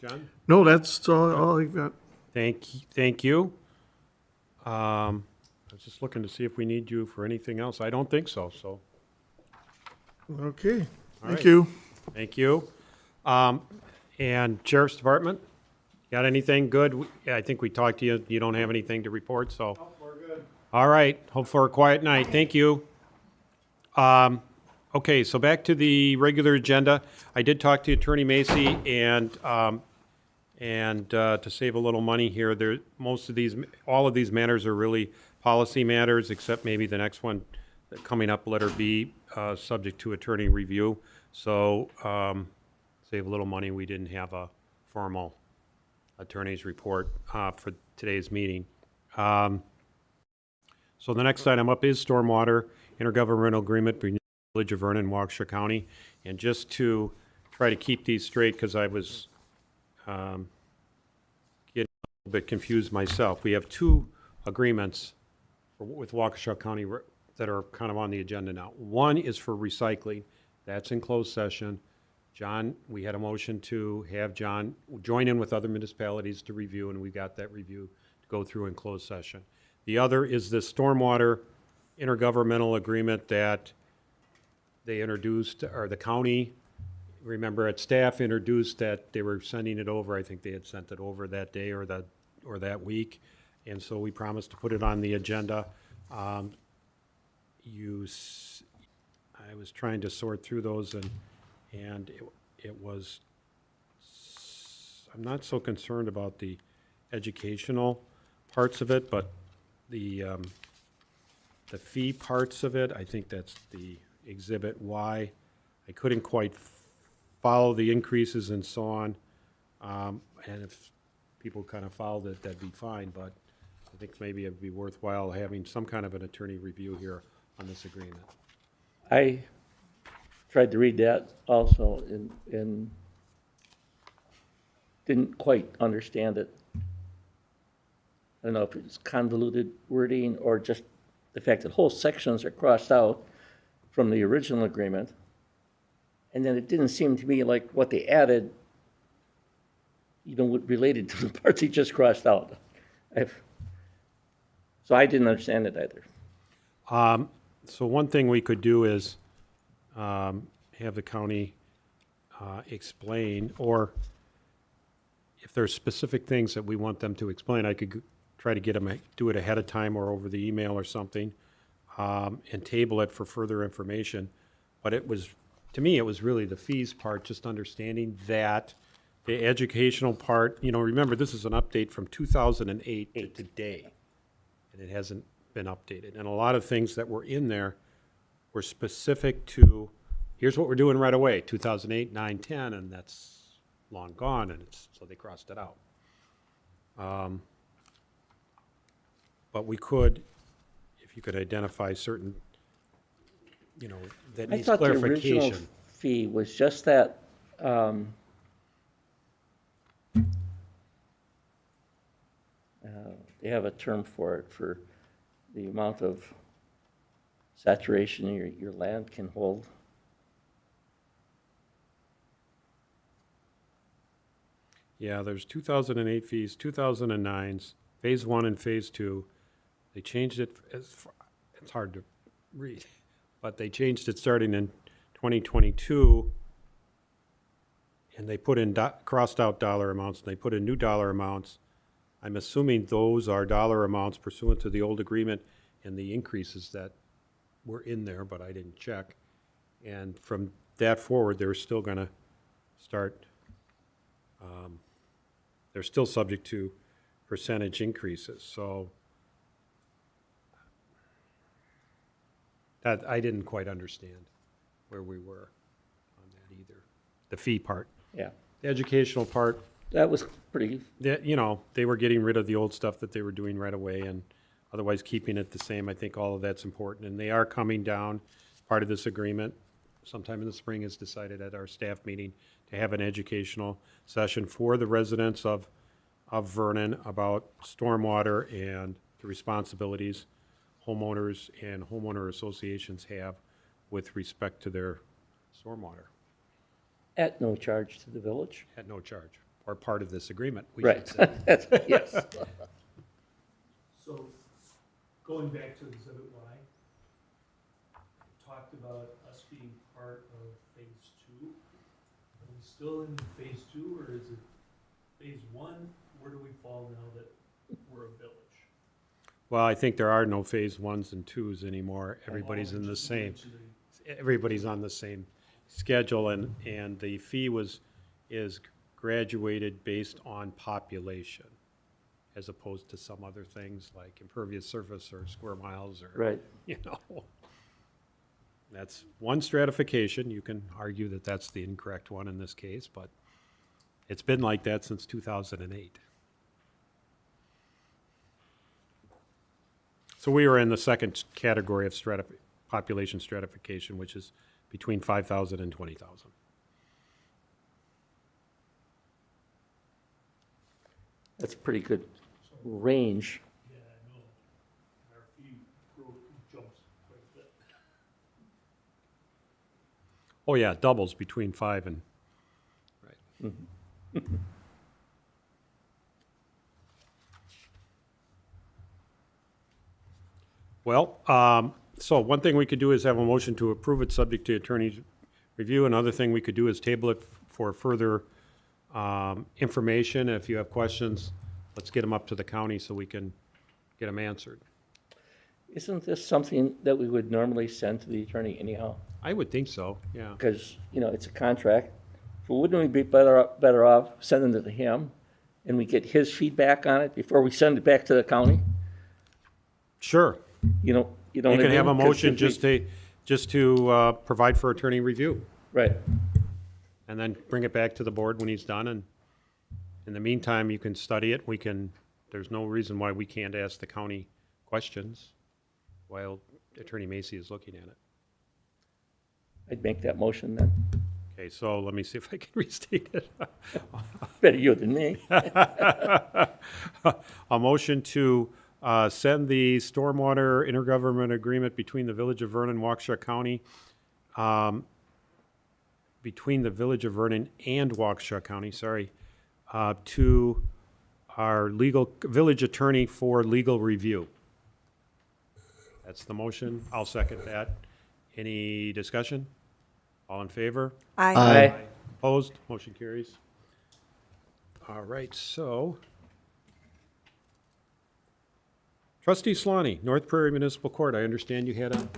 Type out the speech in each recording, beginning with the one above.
John? No, that's all I've got. Thank you. I was just looking to see if we need you for anything else. I don't think so, so, Okay, all thank right. you. Thank you. And Sheriff's Department, got anything good? Yeah, I think we talked to you. You don't have anything to report, so. We're good. All right, hope for a quiet night. Thank you. Okay, so back to the regular agenda. I did talk to Attorney Macy, and to save a little money here, all of these matters are really policy matters, except maybe the next one coming up, letter B, subject to attorney review. So, save a little money, we didn't have a formal attorney's report for today's meeting. So the next item up is stormwater intergovernmental agreement between the Village of Vernon and Waukesha County. And just to try to keep these straight, because I was getting a little bit confused myself. We have two agreements with Waukesha County that are kind of on the agenda now. One is for recycling. That's in closed session. John, we had a motion to have John join in with other municipalities to review, and we got that review to go through in closed session. The other is the stormwater intergovernmental agreement that they introduced, or the county, remember, at staff introduced that they were sending it over. I think they had sent it over that day or that week. And so we promised to put it on the agenda. I was trying to sort through those, and it was, I'm not so concerned about the educational parts of it, but the fee parts of it, I think that's the exhibit Y. I couldn't quite follow the increases and so on. And if people kind of followed it, that'd be fine, but I think maybe it'd be worthwhile having some kind of an attorney review here on this agreement. I tried to read that also and didn't quite understand it. I don't know if it's convoluted wording or just the fact that whole sections are crossed out from the original agreement. And then it didn't seem to me like what they added even related to the parts he just crossed out. So I didn't understand it either. So one thing we could do is have the county explain, or if there's specific things that we want them to explain, I could try to get them, do it ahead of time or over the email or something, and table it for further information. But it was, to me, it was really the fees part, just understanding that. The educational part, remember, this is an update from 2008 to today, and it hasn't been updated. And a lot of things that were in there were specific to, here's what we're doing right away, 2008, 9, 10, and that's long gone, and so they crossed it out. But we could, if you could identify certain, that I needs thought the original clarification. fee was just that, they have a term for it, for the amount of saturation your land can hold. Yeah, there's 2008 fees, 2009's, Phase 1 and Phase 2. They changed it, it's hard to read, but they changed it starting in 2022, and they put in crossed out dollar amounts, and they put in new dollar amounts. I'm assuming those are dollar amounts pursuant to the old agreement and the increases that were in there, but I didn't check. And from that forward, they're still going to start, they're still subject to percentage increases. So that, I didn't quite understand where we were on that either. The fee part. Yeah, The educational part, that was pretty, they were getting rid of the old stuff that they were doing right away and otherwise keeping it the same. I think all of that's important. And they are coming down, part of this agreement, sometime in the spring is decided at our staff meeting to have an educational session for the residents of Vernon about stormwater and the responsibilities homeowners and homeowner associations have with respect to their stormwater at no charge to the village. at no charge. or part of this agreement, we Right. should say. That's- Yes. So, going back to Exhibit Y, it talked about us being part of Phase 2. Are we still in Phase 2, or is it Phase 1? Where do we fall now that we're a village? Well, I think there are no phase 1s and 2s anymore. Everybody's in the Just same, mentioning- everybody's on the same schedule, and the fee is graduated based on population, as opposed to some other things like impervious surface or square miles or, Right. you know. That's one stratification. You can argue that that's the incorrect one in this case, but it's been like that since 2008. So we are in the second category of population stratification, which is between 5,000 and 20,000. That's a pretty good range. Yeah, I know. Our fee jumps quite a bit. Oh, yeah, doubles between 5 and, right. Well, so one thing we could do is have a motion to approve it, subject to attorney's review. Another thing we could do is table it for further information. If you have questions, let's get them up to the county so we can get them answered. Isn't this something that we would normally send to the attorney anyhow? I would think so, yeah. Because, it's a contract. So wouldn't we be better off sending it to him and we get his feedback on it before we send it back to the county? Sure. You know You what I can have a mean? 'Cause motion if we- just to provide for attorney review, Right. and then bring it back to the board when he's done, and in the meantime, you can study it, there's no reason why we can't ask the county questions while Attorney Macy is looking at it. I'd make that motion then. Okay, so let me see if I can restate it. Better you than me. A motion to send the stormwater intergovernment agreement between the Village of Vernon, Waukesha County, between the Village of Vernon and Waukesha County, to our village attorney for legal review. That's the motion. I'll second that. Any discussion? All in favor? Aye. Opposed? Motion carries. All right, so. Trustee Slaney, North Prairie Municipal Court, I understand you had a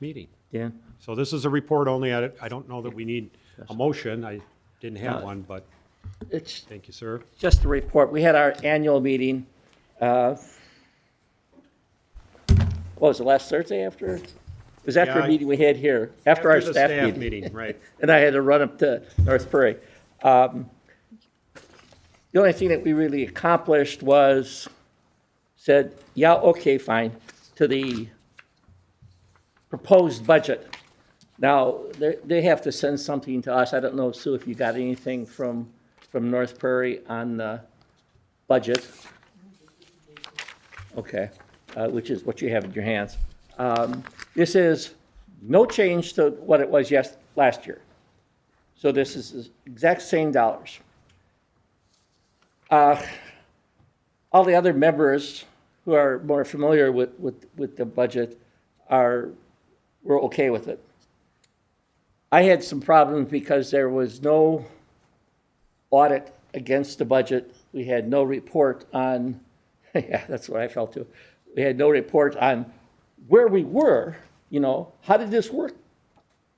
meeting. Dan? So this is a report only. I don't know that we need a motion. I didn't have one, but It's thank you, sir. just a report. We had our annual meeting. What was it, last Thursday after? It was after Yeah, a meeting we had here, after our the staff meeting. Right. And I had to run up to North Prairie. The only thing that we really accomplished was said, yeah, okay, fine, to the proposed budget. Now, they have to send something to us. I don't know, Sue, if you got anything from North Prairie on the budget. Okay, which is what you have in your hands. This is no change to what it was last year. So this is the exact same dollars. All the other members who are more familiar with the budget were okay with it. I had some problems because there was no audit against the budget. We had no report on, yeah, that's what I felt too. We had no report on where we were, how did this work,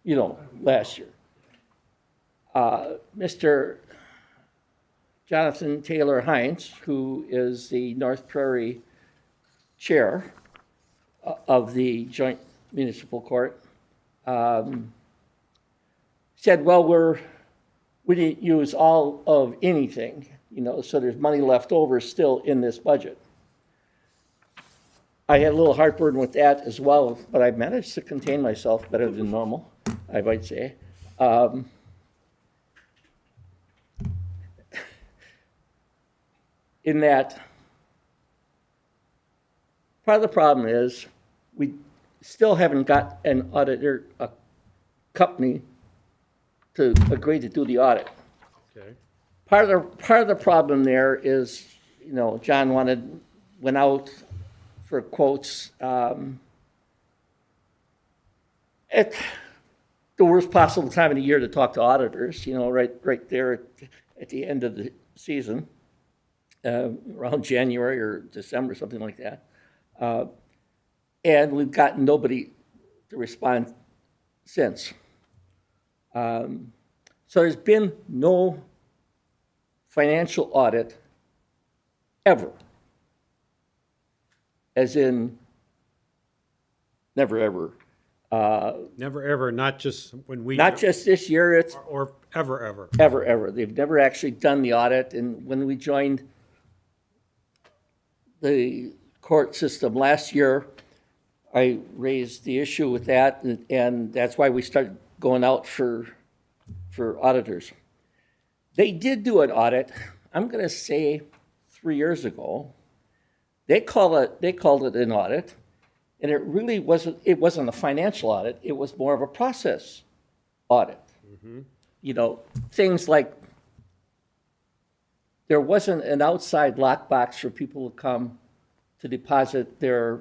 last year. Mr. Jonathan Taylor Hines, who is the North Prairie Chair of the Joint Municipal Court, said, well, we didn't use all of anything, so there's money left over still in this budget. I had a little heartburn with that as well, but I managed to contain myself better than normal, I might say. In that, part of the problem is we still haven't got an auditor, a company to agree to do the audit. Okay. Part of the problem there is, John went out for quotes, at the worst possible time of the year to talk to auditors, right there at the end of the season, around January or December, something like that. And we've gotten nobody to respond since. So there's been no financial audit ever, as in never ever. Never, ever, not just when we. Not just this year, it's Or ever, ever. ever. They've never actually done the audit. And when we joined the court system last year, I raised the issue with that, and that's why we started going out for auditors. They did do an audit, I'm going to say 3 years ago. They called it an audit, and it really wasn't a financial audit, it was more of a process audit. Things like there wasn't an outside lockbox for people to come to deposit their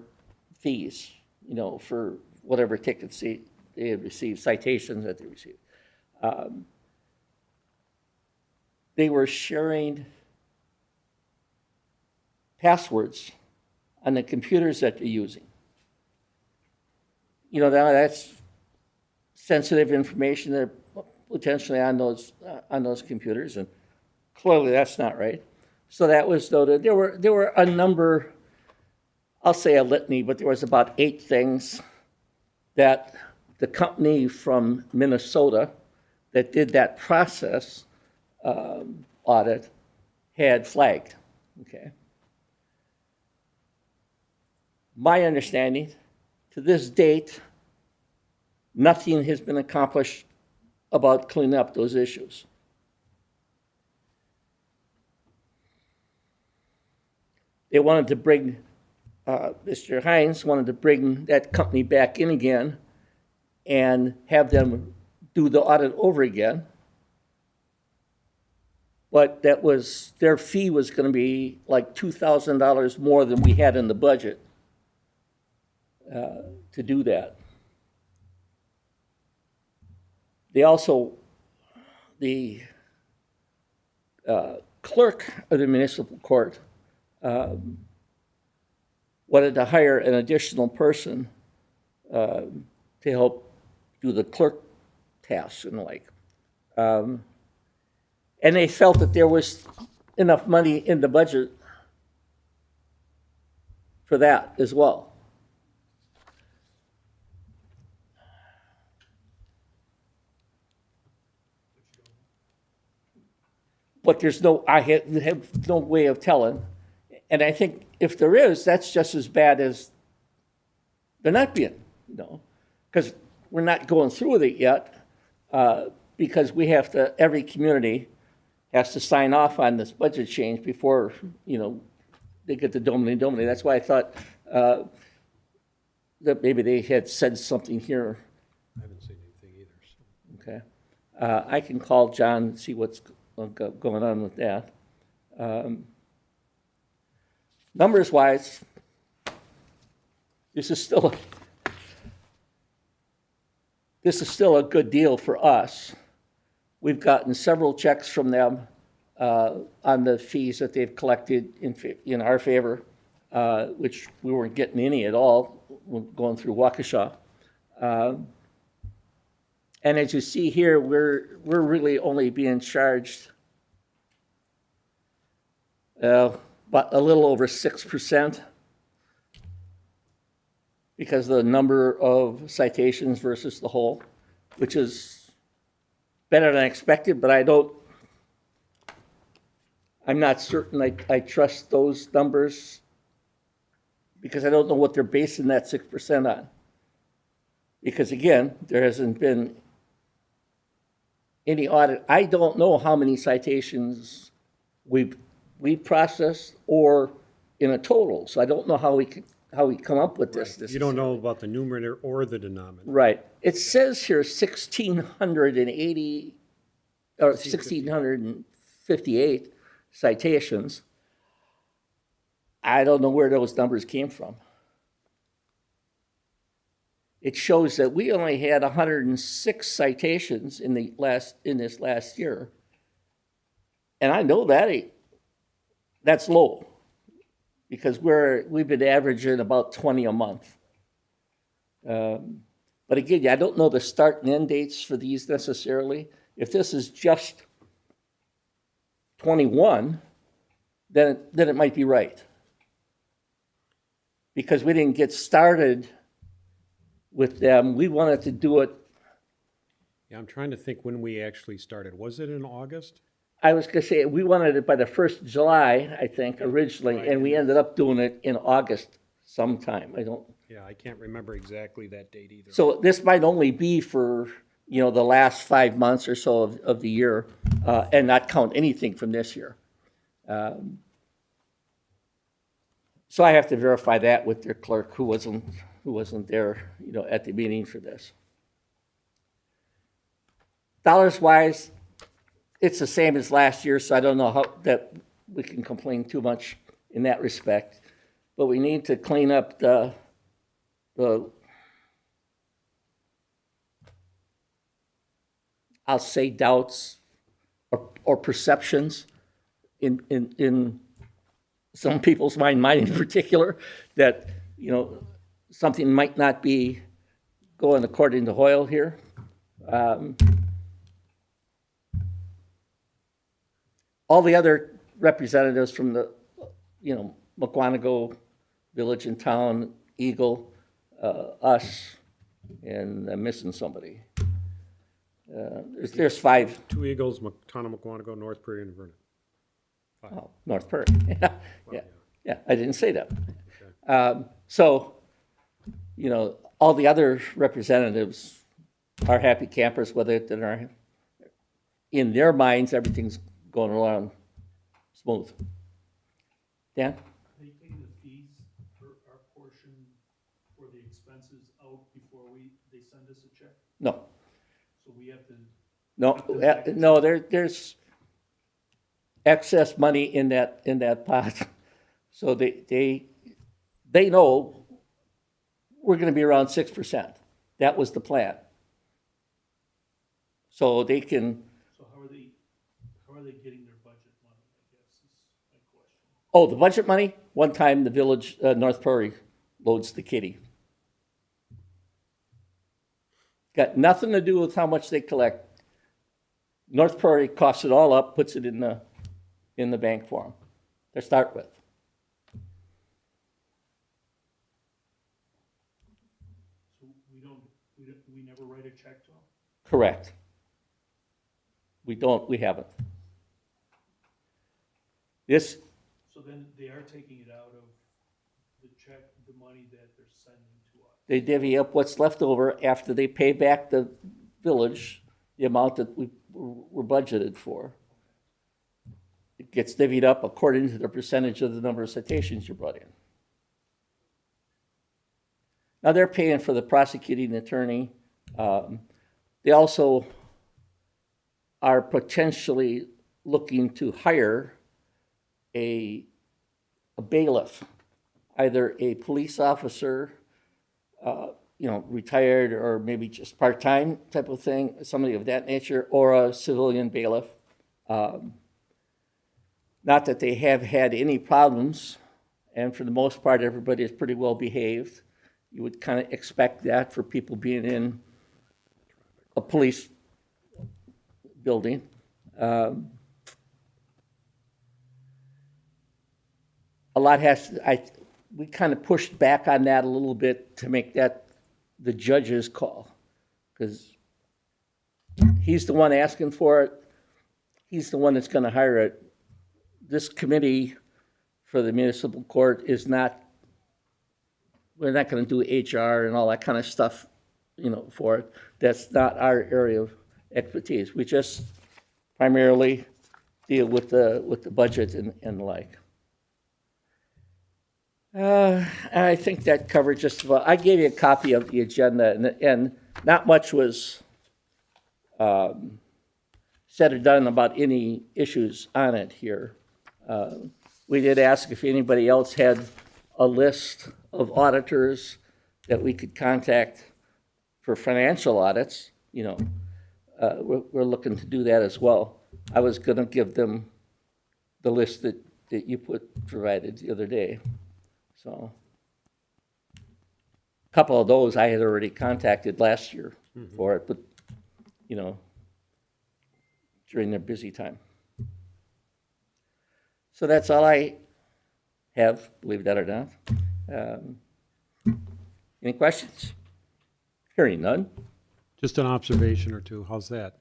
fees, for whatever tickets they had received, citations that they received. They were sharing passwords on the computers that they're using. Now that's sensitive information that potentially on those computers, and clearly that's not right. So that was noted. There were a number, I'll say a litany, but there was about 8 things that the company from Minnesota that did that process audit had flagged. Okay. My understanding, to this date, nothing has been accomplished about cleaning up those issues. They wanted to bring, Mr. Hines wanted to bring that company back in again and have them do the audit over again. But their fee was going to be like $2,000 more than we had in the budget to do that. They also, the clerk of the municipal court wanted to hire an additional person to help do the clerk tasks and the like. And they felt that there was enough money in the budget for that as well. But I have no way of telling. And I think if there is, that's just as bad as there not being, because we're not going through with it yet, because every community has to sign off on this budget change before, they get the domini. That's why I thought that maybe they had said something here. I haven't seen anything either. So. Okay. I can call John and see what's going on with that. Numbers-wise, this is still a good deal for us. We've gotten several checks from them on the fees that they've collected in our favor, which we weren't getting any at all going through Waukesha. And as you see here, we're really only being charged about a little over 6% because of the number of citations versus the whole, which is better than expected, but I'm not certain I trust those numbers because I don't know what they're basing that 6% on. Because again, there hasn't been any audit. I don't know how many citations we've processed or in a total, so I don't know how we come up with this. You don't know about the numerator or the denominator. Right. It says here 1,680 or 1,650 58 citations. I don't know where those numbers came from. It shows that we only had 106 citations in this last year. And I know that's low, because we've been averaging about 20 a month. But again, I don't know the start and end dates for these necessarily. If this is just 21, then it might be right. Because we didn't get started with them. We wanted to do it, Yeah, I'm trying to think when we actually started. Was it in August? I was gonna say, we wanted it by the 1st of July, I think, originally, and we ended up doing it in August sometime. Yeah, I can't remember exactly that date either. So this might only be for, the last 5 months or so of the year, and not count anything from this year. So I have to verify that with their clerk, who wasn't there, at the meeting for this. Dollars wise, it's the same as last year, so I don't know how that we can complain too much in that respect. But we need to clean up the I'll say doubts or perceptions in some people's mind, mine in particular, that, something might not be going according to Hoyle here. All the other representatives from the, McWanago Village and Town, Eagle, us, and I'm missing somebody. There's 5. 2 Eagles, Town of McWanago, North Prairie, and Vernon. Oh, North Prairie. Yeah, I didn't say that. So, all the other representatives are happy campers with it, and are, in their minds, everything's going along smooth. Dan? Are they taking the fees for our portion for the expenses out before they send us a check? No, So we have to, no, there's excess money in that pot. So they know we're gonna be around 6%. That was the plan. So they can, so how are they getting their budget money, I guess, is my question. oh, the budget money, one time the village, North Prairie loads the kitty. Got nothing to do with how much they collect. North Prairie coughs it all up, puts it in the bank for them to start with. So we never write a check to them? Correct. We haven't. This, So then they are taking it out of the check, the money that they're sending to us? they divvy up what's left over after they pay back the village, the amount that we're budgeted for. It gets divvied up according to the percentage of the number of citations you brought in. Now, they're paying for the prosecuting attorney. They also are potentially looking to hire a bailiff, either a police officer, retired or maybe just part-time type of thing, somebody of that nature, or a civilian bailiff. Not that they have had any problems, and for the most part, everybody is pretty well behaved. You would kind of expect that for people being in a police building. A lot we kind of pushed back on that a little bit to make that the judge's call, because he's the one asking for it. He's the one that's going to hire it. This committee for the municipal court is not, we're not going to do HR and all that kind of stuff, for it. That's not our area of expertise. We just primarily deal with the budget and the like. I think that covered just about. I gave you a copy of the agenda, and not much was said or done about any issues on it here. We did ask if anybody else had a list of auditors that we could contact for financial audits, you know. We're looking to do that as well. I was gonna give them the list that you provided the other day, so. A couple of those I had already contacted last year for it, but, you know, during their busy time. So that's all I have, believe that or not. Any questions? Hearing none. Just an observation or two, how's that?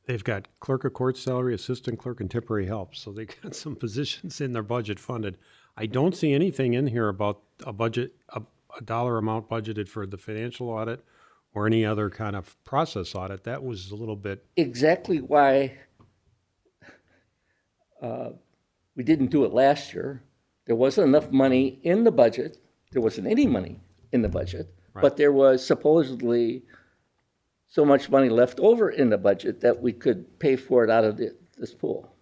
They've got clerk of court salary, assistant clerk, and temporary help, so they got some positions in their budget funded. I don't see anything in here about a budget, a dollar amount budgeted for the financial audit or any other kind of process audit. That was a little bit, Exactly why we didn't do it last year. There wasn't enough money in the budget. There wasn't any money in the budget, but there was supposedly so much money left over in the budget that we could pay for it out of this pool.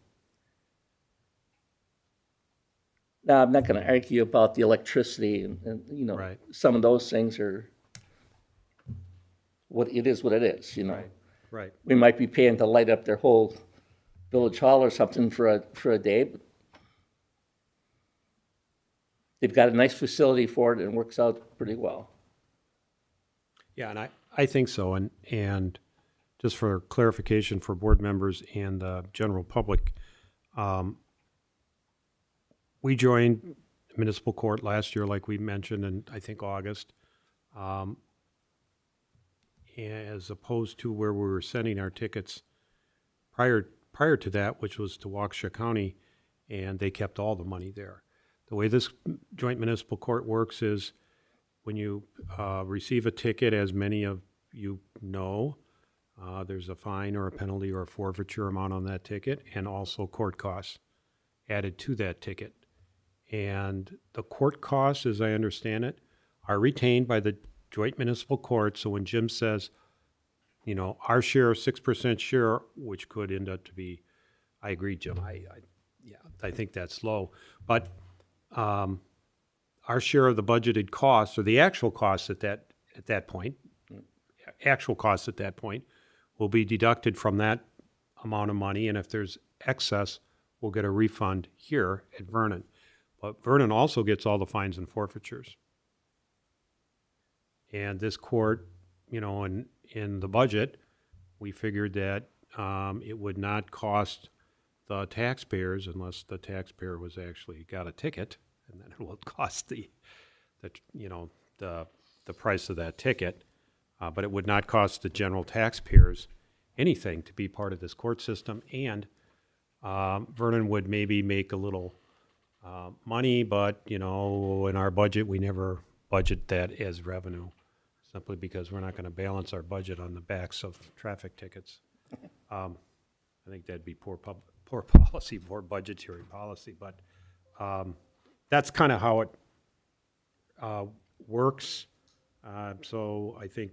Now, I'm not going to argue about the electricity and you know, Right. some of those things are what it is, you know. right. We might be paying to light up their whole village hall or something for a day, but they've got a nice facility for it and it works out pretty well. Yeah, and I think so, and just for clarification for board members and the general public, we joined municipal court last year, like we mentioned, in, I think, August, as opposed to where we were sending our tickets prior to that, which was to Waukesha County, and they kept all the money there. The way this joint municipal court works is when you receive a ticket, as many of you know, there's a fine or a penalty or a forfeiture amount on that ticket, and also court costs added to that ticket. And the court costs, as I understand it, are retained by the joint municipal court. So when Jim says, you know, our share, 6% share, which could end up to be, I agree, Jim, I think that's low. But our share of the budgeted costs, or the actual costs at that point, will be deducted from that amount of money, and if there's excess, we'll get a refund here at Vernon. But Vernon also gets all the fines and forfeitures. And this court, you know, in the budget, we figured that it would not cost the taxpayers, unless the taxpayer was actually got a ticket, and then it will cost the price of that ticket, but it would not cost the general taxpayers anything to be part of this court system, and Vernon would maybe make a little money, but, you know, in our budget, we never budget that as revenue, simply because we're not going to balance our budget on the backs of traffic tickets. I think that'd be poor policy, poor budgetary policy, but that's kind of how it works. So I think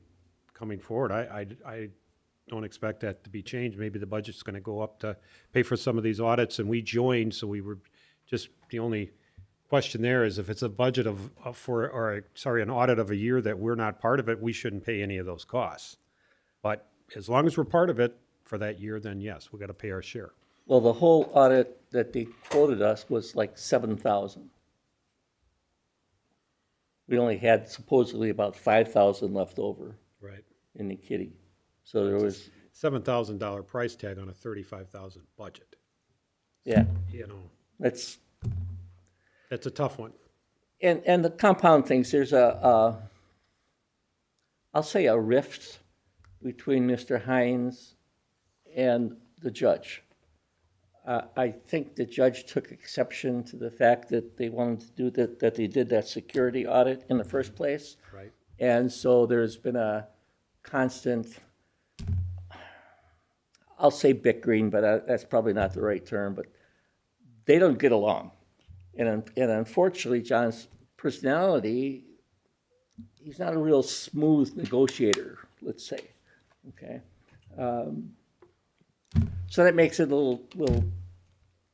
coming forward, I don't expect that to be changed. Maybe the budget's going to go up to pay for some of these audits, and we joined, so we were just, the only question there is if it's a budget an audit of a year that we're not part of it, we shouldn't pay any of those costs. But as long as we're part of it for that year, then yes, we got to pay our share. Well, the whole audit that they quoted us was like 7,000. We only had supposedly about 5,000 left over Right. in the kitty. So there was, $7,000 price tag on a $35,000 budget. yeah, You know, that's, that's a tough one. and the compound things, there's I'll say a rift between Mr. Hines and the judge. I think the judge took exception to the fact that they wanted to do that they did that security audit in the first place. Right. And so there's been a constant, I'll say bickering, but that's probably not the right term, but they don't get along. And unfortunately, John's personality, he's not a real smooth negotiator, let's say, okay? So that makes it a little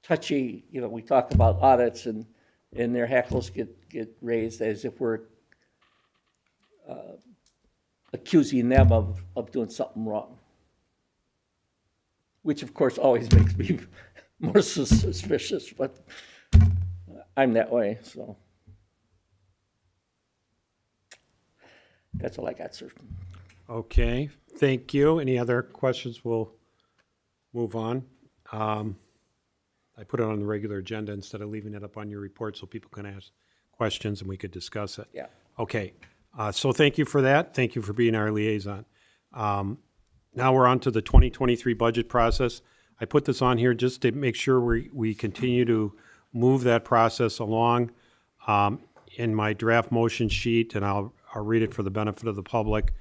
touchy, you know, we talk about audits and their hackles get raised as if we're accusing them of doing something wrong. Which of course always makes me more suspicious, but I'm that way, so. That's all I got, sir. Okay, thank you. Any other questions? We'll move on. I put it on the regular agenda instead of leaving it up on your report so people can ask questions and we could discuss it. Yeah. Okay, so thank you for that. Thank you for being our liaison. Now we're on to the 2023 budget process. I put this on here just to make sure we continue to move that process along. In my draft motion sheet, and I'll read it for the benefit of the public,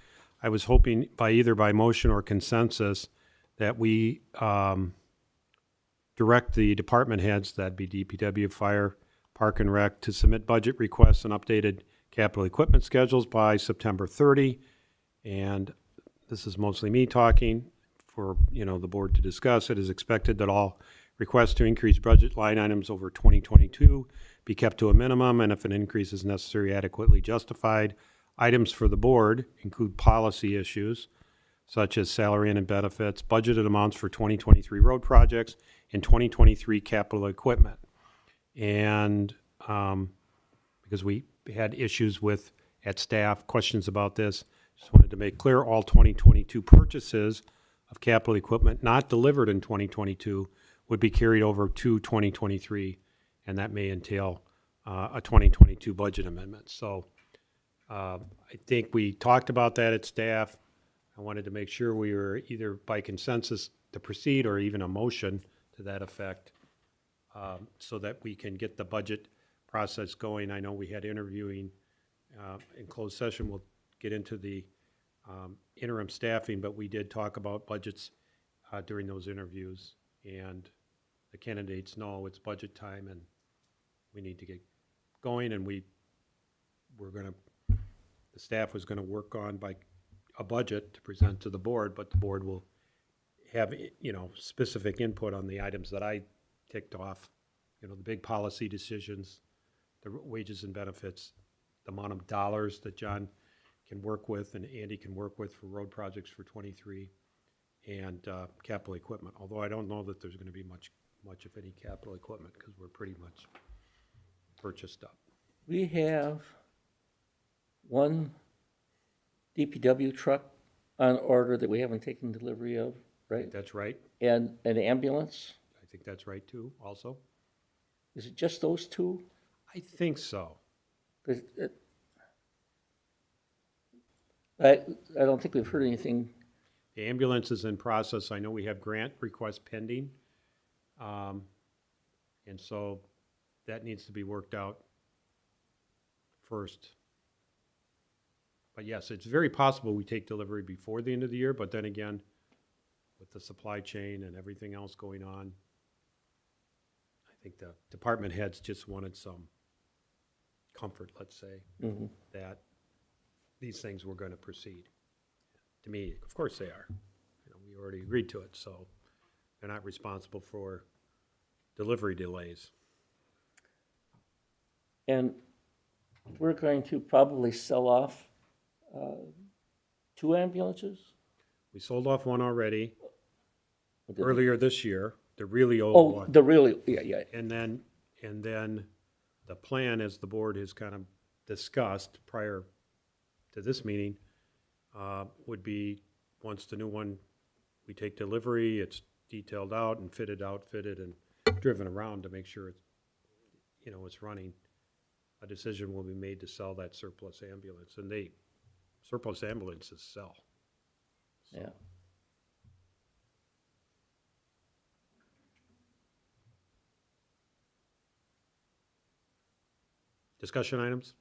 I was hoping either by motion or consensus that we direct the department heads, that'd be DPW, Fire, Park and Rec, to submit budget requests and updated capital equipment schedules by September 30. And this is mostly me talking for, the board to discuss. It is expected that all requests to increase budget line items over 2022 be kept to a minimum, and if an increase is necessary, adequately justified. Items for the board include policy issues, such as salary and benefits, budgeted amounts for 2023 road projects, and 2023 capital equipment. And because we had issues at staff, questions about this, just wanted to make clear all 2022 purchases of capital equipment not delivered in 2022 would be carried over to 2023, and that may entail a 2022 budget amendment. So I think we talked about that at staff. I wanted to make sure we were either by consensus to proceed or even a motion to that effect, so that we can get the budget process going. I know we had interviewing in closed session. We'll get into the interim staffing, but we did talk about budgets during those interviews, and the candidates know it's budget time and we need to get going, and the staff was gonna work on a budget to present to the board, but the board will have, specific input on the items that I ticked off, the big policy decisions, the wages and benefits, the amount of dollars that John can work with and Andy can work with for road projects for 23, and capital equipment. Although I don't know that there's gonna be much of any capital equipment because we're pretty much purchased up. We have one DPW truck on order that we haven't taken delivery of, right? That's right. And an ambulance. I think that's right too, also. Is it just those two? I think so. 'Cause I don't think we've heard anything. The ambulance is in process. I know we have grant requests pending. And so that needs to be worked out first. But yes, it's very possible we take delivery before the end of the year, but then again, with the supply chain and everything else going on, I think the department heads just wanted some comfort, let's say, that these things were going to proceed. To me, of course they are. We already agreed to it, so they're not responsible for delivery delays. And we're going to probably sell off 2 ambulances? We sold off one already Did we? earlier this year, the really old Oh, one. the really, yeah. And then the plan, as the board has kind of discussed prior to this meeting, would be, once the new one, we take delivery, it's detailed out and outfitted and driven around to make sure it's, it's running. A decision will be made to sell that surplus ambulance, and surplus ambulances sell. So. Yeah. Discussion items?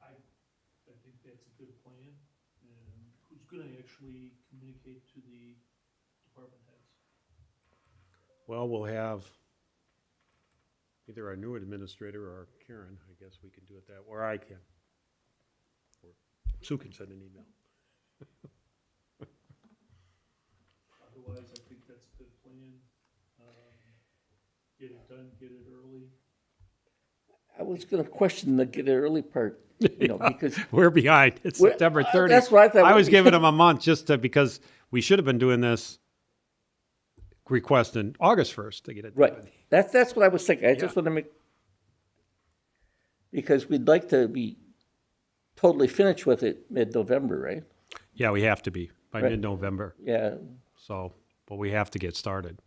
I think that's a good plan, and who's gonna actually communicate to the department heads? Well, we'll have either our new administrator or Karen. I guess we can do it that, or I can. Or Sue can send an email. wise, I think that's a good plan. Get it done, get it early. I was gonna question the get it early part, because. We're behind. It's We're- September 30th. that's what I thought. I was giving them a month just to, because we should have been doing this requesting August 1st to get it done. Right, that's what I was thinking, I just Yeah. want to make, because we'd like to be totally finished with it mid-November, right? Yeah, we have to be by Right. mid-November. Yeah, So, but we have to get started.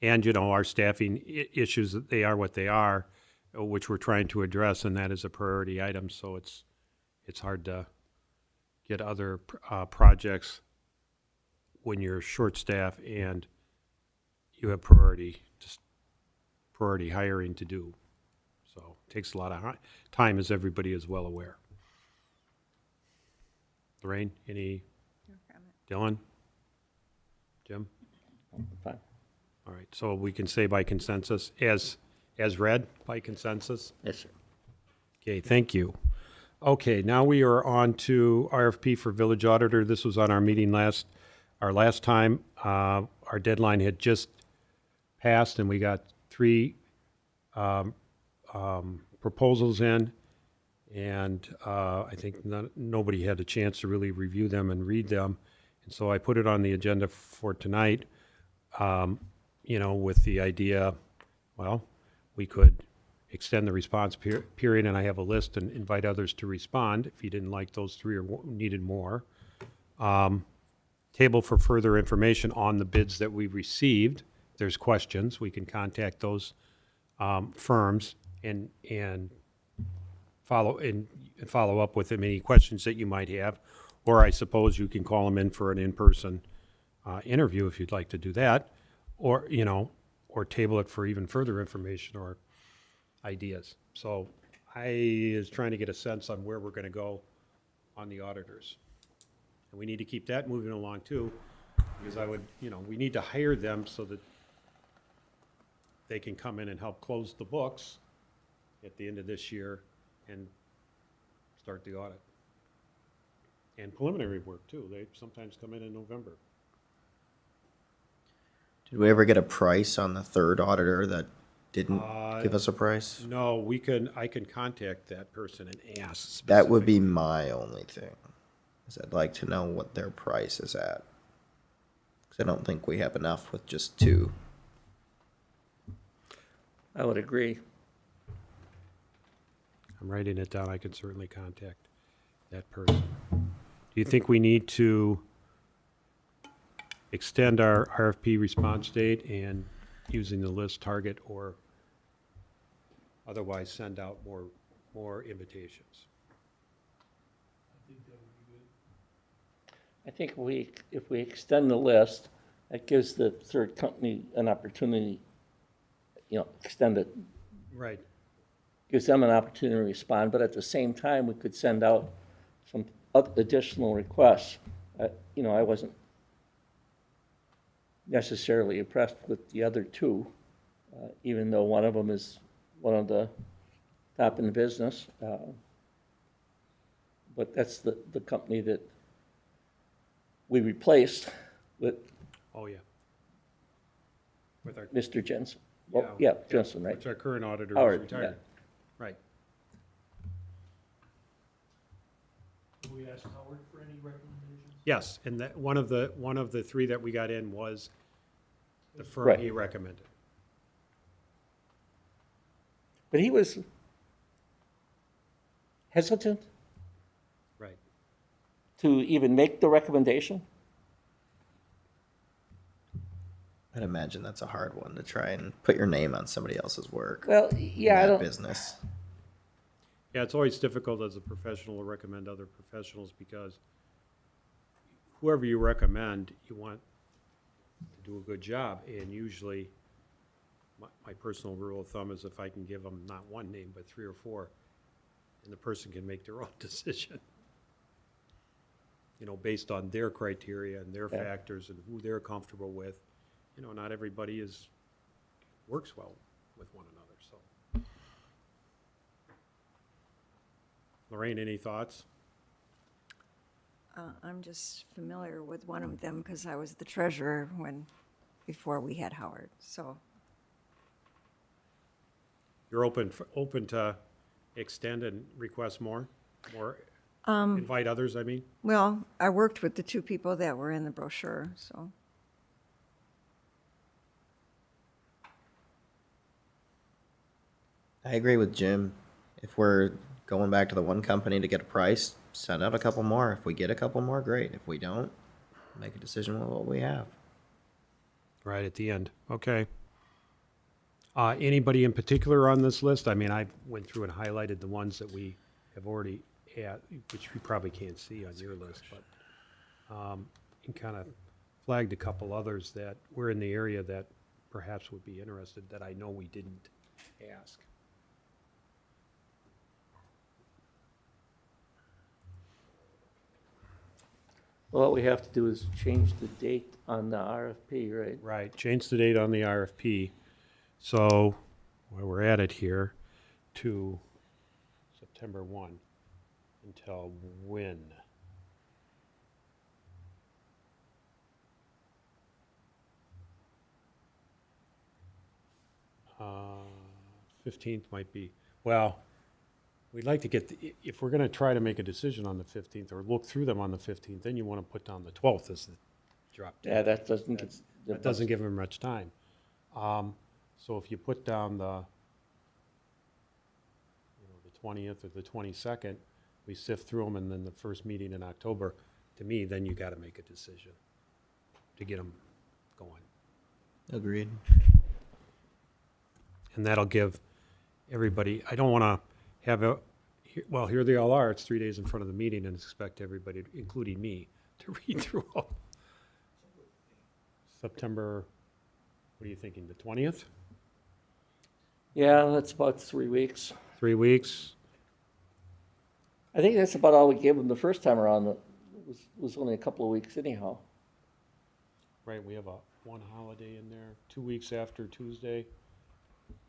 And, our staffing issues, they are what they are, which we're trying to address, and that is a priority item. So it's hard to get other projects when you're short-staffed and you have just priority hiring to do. So it takes a lot of time, as everybody is well aware. Lorraine, any? Dylan? Jim? fine. All right, so we can say by consensus, as read, by consensus? Yes, sir. Okay, thank you. Okay, now we are on to RFP for village auditor. This was on our meeting our last time. Our deadline had just passed, and we got 3 proposals in, and I think nobody had a chance to really review them and read them. And so I put it on the agenda for tonight, with the idea, well, we could extend the response period, and I have a list, and invite others to respond if you didn't like those 3 or needed more. Table for further information on the bids that we received. If there's questions, we can contact those firms and follow up with them, any questions that you might have. Or I suppose you can call them in for an in-person interview if you'd like to do that, or table it for even further information or ideas. So I is trying to get a sense on where we're going to go on the auditors. And we need to keep that moving along too, because we need to hire them so that they can come in and help close the books at the end of this year and start the audit. And preliminary work too. They sometimes come in November. Did we ever get a price on the third auditor that didn't give us a price? No, I can contact that person and ask. That would be my only thing, is I'd like to know what their price is at. Because I don't think we have enough with just 2. I would agree. I'm writing it down. I can certainly contact that person. Do you think we need to extend our RFP response date and using the list target, or otherwise send out more invitations? I think that would be good. I think if we extend the list, that gives the third company an opportunity, extend it, Right. gives them an opportunity to respond, but at the same time, we could send out some additional requests. I wasn't necessarily impressed with the other 2, even though one of them is one of the top in the business. But that's the company that we replaced with Oh, yeah. With our, Mr. Jensen. Well, yeah, Jensen, right? which our current auditor Howard, is retired. Right. Can we ask Howard for any recommendations? Yes, and that one of the 3 that we got in was the firm Right. he recommended. But he was hesitant Right. to even make the recommendation. I'd imagine that's a hard one to try and put your name on somebody else's work. Well, in yeah, I that don't, business. Yeah, it's always difficult as a professional to recommend other professionals, because whoever you recommend, you want to do a good job. And usually, my personal rule of thumb is if I can give them not 1 name, but 3 or 4, and the person can make their own decision, based on their criteria and their Yeah. factors and who they're comfortable with. Not everybody works well with one another, so. Lorraine, any thoughts? I'm just familiar with one of them because I was the treasurer before we had Howard, so. You're open to extend and request more? Invite others, I mean? Well, I worked with the two people that were in the brochure, so. I agree with Jim. If we're going back to the one company to get a price, send out a couple more. If we get a couple more, great. If we don't, make a decision with what we have. Right at the end, okay. Anybody in particular on this list? I mean, I went through and highlighted the ones that we have already had, which you probably can't see on your list, but and kind of flagged a couple others that were in the area that perhaps would be interested that I know we didn't ask. Well, what we have to do is change the date on the RFP, right? Right, change the date on the RFP. So, while we're at it here, to September 1 until when? Uh, 15th might be, well, we'd like to get, if we're going to try to make a decision on the 15th or look through them on the 15th, then you want to put down the 12th as the drop date. Yeah, that doesn't get. That doesn't give them much time. So if you put down the 20th or the 22nd, we sift through them, and then the first meeting in October, to me, then you got to make a decision to get them going. Agreed. And that'll give everybody, I don't want to have well, here they all are, it's 3 days in front of the meeting, and expect everybody, including me, to read through them. September, what are you thinking, the 20th? Yeah, that's about 3 weeks. 3 weeks? I think that's about all we gave them the first time around. It was only a couple of weeks anyhow. Right, we have one holiday in there, 2 weeks after Tuesday.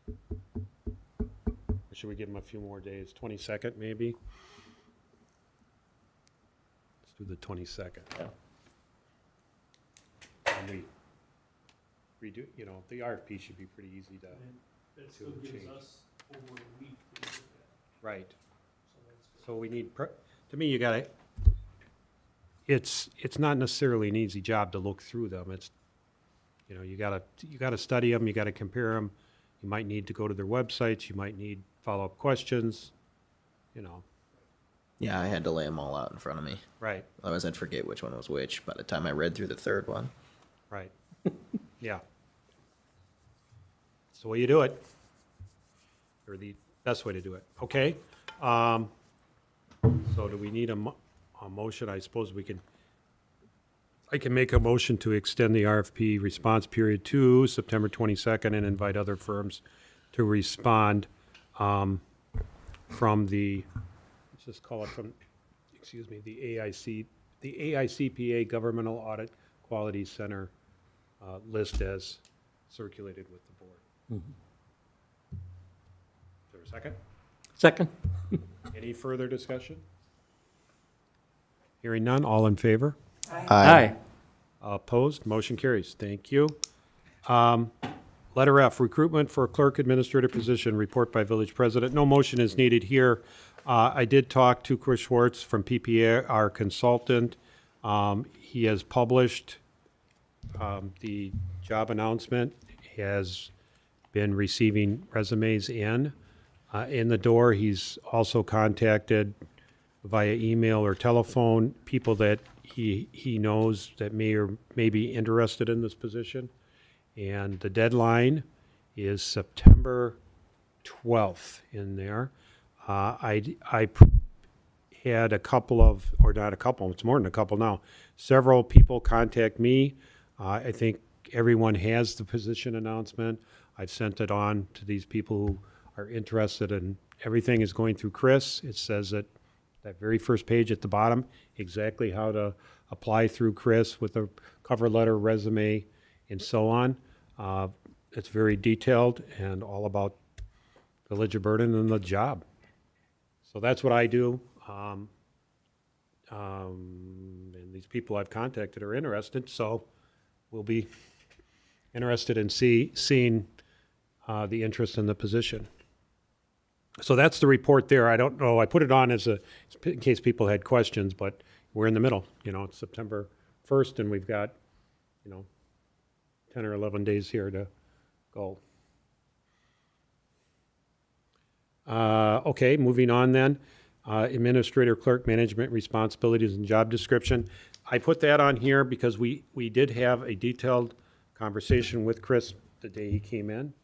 Or should we give them a few more days? 22nd, maybe? Let's do the 22nd. Yeah. And we redo, the RFP should be pretty easy to, And that still To gives change. us over a week to look at, right. so that's good. So we need, to me, you gotta, it's not necessarily an easy job to look through them. It's, you gotta study them, you gotta compare them. You might need to go to their websites, you might need follow-up questions, Yeah, I had to lay them all out in front of me. Right, Otherwise, I'd forget which one was which by the time I read through the third one. right. Yeah. It's the way you do it. Or the best way to do it. Okay. So do we need a motion? I suppose I can make a motion to extend the RFP response period to September 22nd and invite other firms to respond from let's just call it the AICPA Governmental Audit Quality Center list as circulated with the board. Is there a second? Second? Any further discussion? Hearing none, all in favor? Aye. Opposed? Motion carries. Thank you. Letter F, recruitment for clerk administrator position, report by village president. No motion is needed here. I did talk to Chris Schwartz from PPA, our consultant. He has published the job announcement, has been receiving resumes in the door. He's also contacted via email or telephone people that he knows that may be interested in this position. And the deadline is September 12th in there. I had a couple of, or not a couple, it's more than a couple now, several people contact me. I think everyone has the position announcement. I've sent it on to these people who are interested, and everything is going through Chris. It says that very first page at the bottom, exactly how to apply through Chris with a cover letter, resume, and so on. It's very detailed and all about Village of Vernon and the job. So that's what I do. And these people I've contacted are interested, so we'll be interested in seeing the interest in the position. So that's the report there. I don't know, I put it on as in case people had questions, but we're in the middle. It's September 1st, and we've got, 10 or 11 days here to go. Okay, moving on then. Administrator, clerk, management responsibilities and job description. I put that on here because we did have a detailed conversation with Chris the day he came in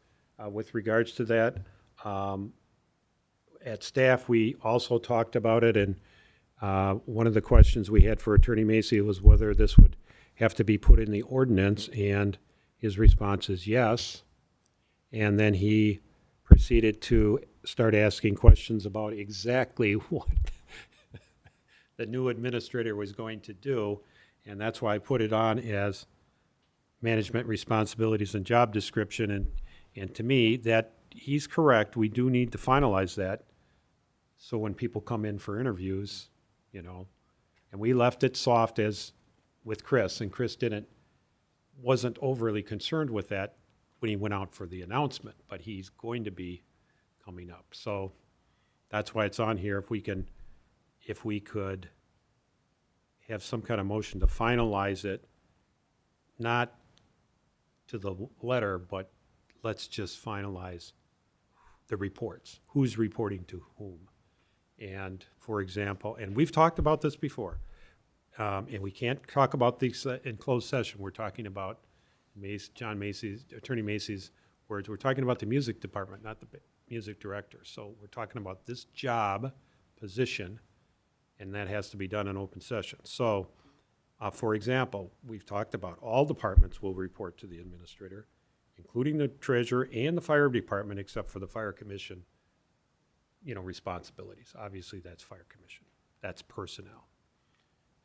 with regards to that. At staff, we also talked about it, and one of the questions we had for Attorney Macy was whether this would have to be put in the ordinance, and his response is yes. And then he proceeded to start asking questions about exactly what the new administrator was going to do, and that's why I put it on as management responsibilities and job description, and to me, that he's correct, we do need to finalize that, so when people come in for interviews, and we left it soft as with Chris, and Chris wasn't overly concerned with that when he went out for the announcement, but he's going to be coming up. So that's why it's on here. If we could have some kind of motion to finalize it, not to the letter, but let's just finalize the reports. Who's reporting to whom? And for example, and we've talked about this before, and we can't talk about these in closed session. We're talking about Attorney Macy's words. We're talking about the music department, not the music director. So we're talking about this job position, and that has to be done in open session. So, for example, we've talked about all departments will report to the administrator, including the treasurer and the fire department, except for the fire commission, responsibilities. Obviously, that's fire commission. That's personnel.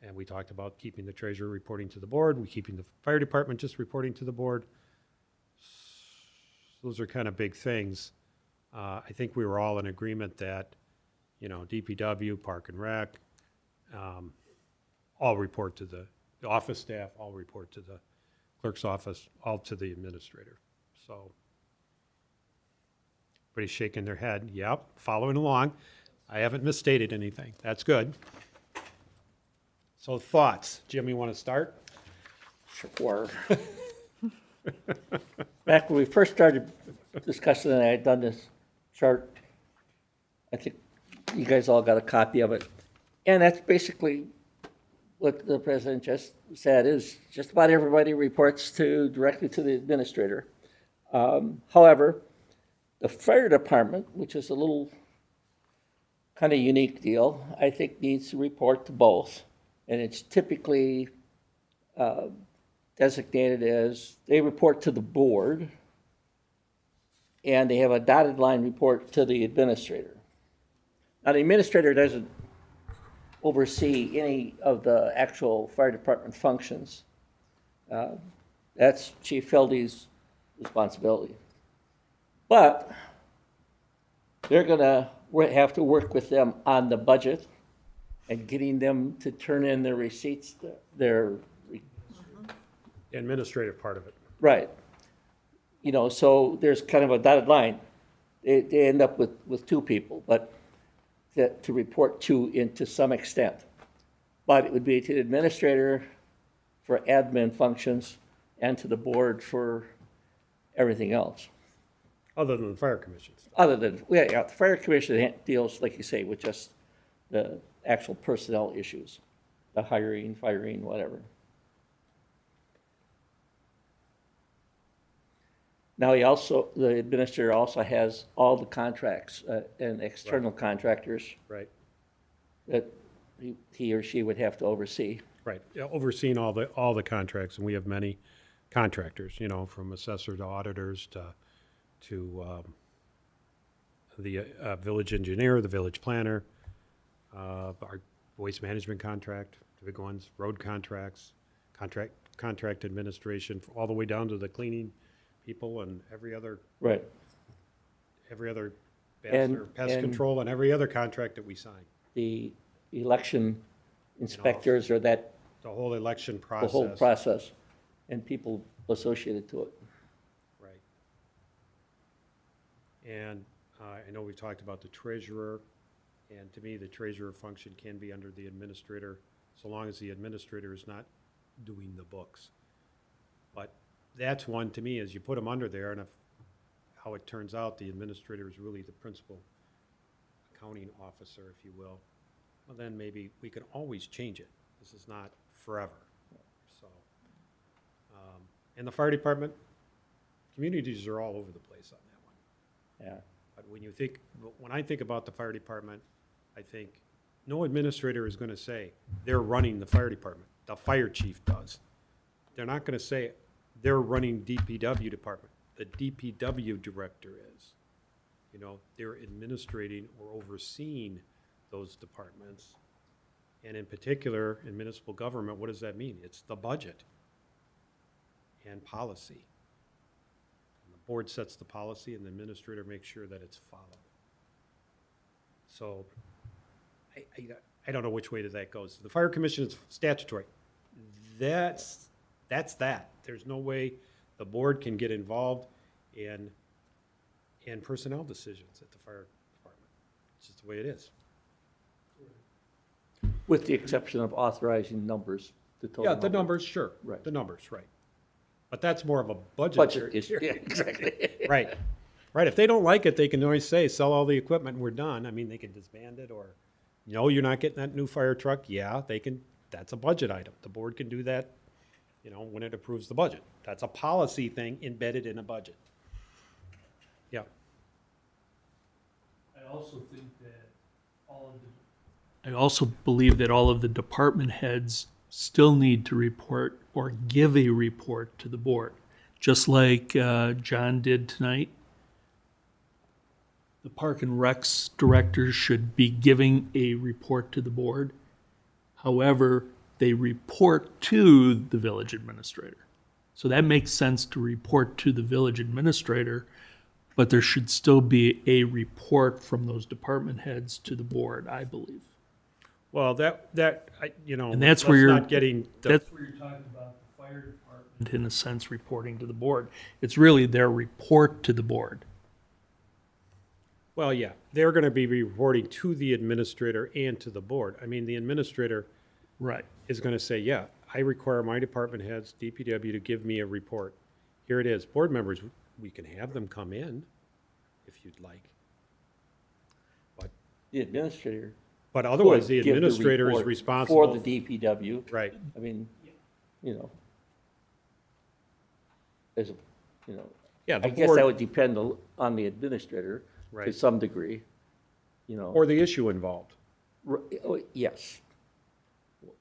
And we talked about keeping the treasurer reporting to the board, keeping the fire department just reporting to the board. Those are kind of big things. I think we were all in agreement that, DPW, Park and Rec, all report to the office staff, all report to the clerk's office, all to the administrator. So everybody's shaking their head. Yep, following along. I haven't misstated anything. That's good. So thoughts. Jim, you want to start? Sure. Back when we first started discussing it, I had done this chart. I think you guys all got a copy of it. And that's basically what the president just said, is just about everybody reports directly to the administrator. However, the fire department, which is a little kind of unique deal, I think needs to report to both. And it's typically designated as they report to the board, and they have a dotted line report to the administrator. Now, the administrator doesn't oversee any of the actual fire department functions. That's Chief Feldy's responsibility. But they're gonna have to work with them on the budget and getting them to turn in their receipts, their, The administrative part of it. right. So there's kind of a dotted line. They end up with two people, but to report to some extent. But it would be to the administrator for admin functions and to the board for everything else. Other than the fire commission stuff. Other than, the fire commission deals, like you say, with just the actual personnel issues, the hiring, firing, whatever. Now, the administrator also has all the contracts and external contractors Right, that he or she would have to oversee. right. Yeah, overseeing all the contracts, and we have many contractors, from assessor to auditors to the village engineer, the village planner, our waste management contract, the big ones, road contracts, contract administration, all the way down to the cleaning people and every other Right. pest And- or pest and- control and every other contract that we sign. The election inspectors or that, The whole election the process. whole process, and people associated to it. Right. And I know we talked about the treasurer, and to me, the treasurer function can be under the administrator, so long as the administrator is not doing the books. But that's one, to me, is you put them under there, and if, how it turns out, the administrator is really the principal accounting officer, if you will, well, then maybe we can always change it. This is not forever, so. And the fire department, communities are all over the place on that one. Yeah. But when I think about the fire department, I think no administrator is gonna say, they're running the fire department. The fire chief does. They're not gonna say, they're running DPW department. The DPW director is. You know, they're administrating or overseeing those departments. And in particular, in municipal government, what does that mean? It's the budget and policy. And the board sets the policy and the administrator makes sure that it's followed. So I don't know which way that goes. The fire commission is statutory. That's that. There's no way the board can get involved in personnel decisions at the fire department. It's just the way it is. With the exception of authorizing numbers, the total. Yeah, the number. numbers, sure. Right. The numbers, right. But that's more of a Budget budget. issue, yeah, exactly. Right. Right. If they don't like it, they can always say, sell all the equipment and we're done. I mean, they can disband it or, no, you're not getting that new fire truck. Yeah, they can, that's a budget item. The board can do that, you know, when it approves the budget. That's a policy thing embedded in a budget. Yeah. I also think that all of the I also believe that all of the department heads still need to report or give a report to the board, just like John did tonight. The Park and Recs directors should be giving a report to the board. However, they report to the village administrator. So that makes sense to report to the village administrator, but there should still be a report from those department heads to the board, I believe. Well, you know, And that's where let's you're- not getting, That's where you're talking about the fire department. in a sense reporting to the board. It's really their report to the board. well, yeah, they're gonna be reporting to the administrator and to the board. I mean, the administrator Right. is gonna say, yeah, I require my department heads, DPW, to give me a report. Here it is. Board members, we can have them come in if you'd like. The administrator. But otherwise, the could give administrator is report responsible. For the DPW. Right, I mean, you know. As, a you know, yeah, I the guess that board, would depend on the administrator to Right. some degree, you know. or the issue involved, Oh, yes,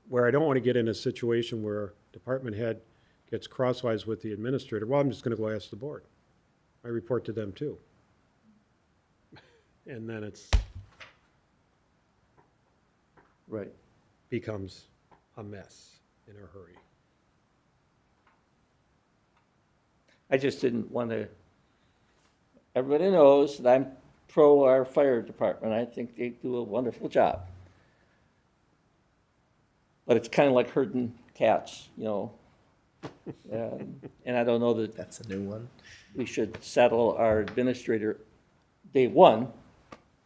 where I don't wanna get in a situation where department head gets crosswise with the administrator. Well, I'm just gonna go ask the board. I report to them too. And then it's, right. becomes a mess in a hurry. I just didn't want to, everybody knows that I'm pro our fire department. I think they do a wonderful job. But it's kind of like herding cats, you know. And I don't know that That's a new one. we should settle our administrator day one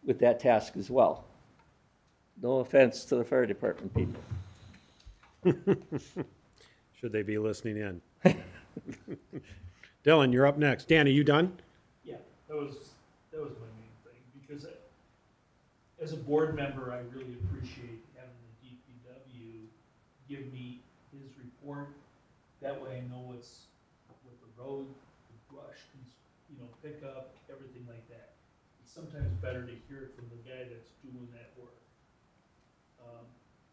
with that task as well. No offense to the fire department people. Should they be listening in? Dylan, you're up next. Dan, are you done? Yeah, that was my main thing, because as a board member, I really appreciate having the DPW give me his report. That way I know what the road, the brush, pick up, everything like that. It's sometimes better to hear it from the guy that's doing that work.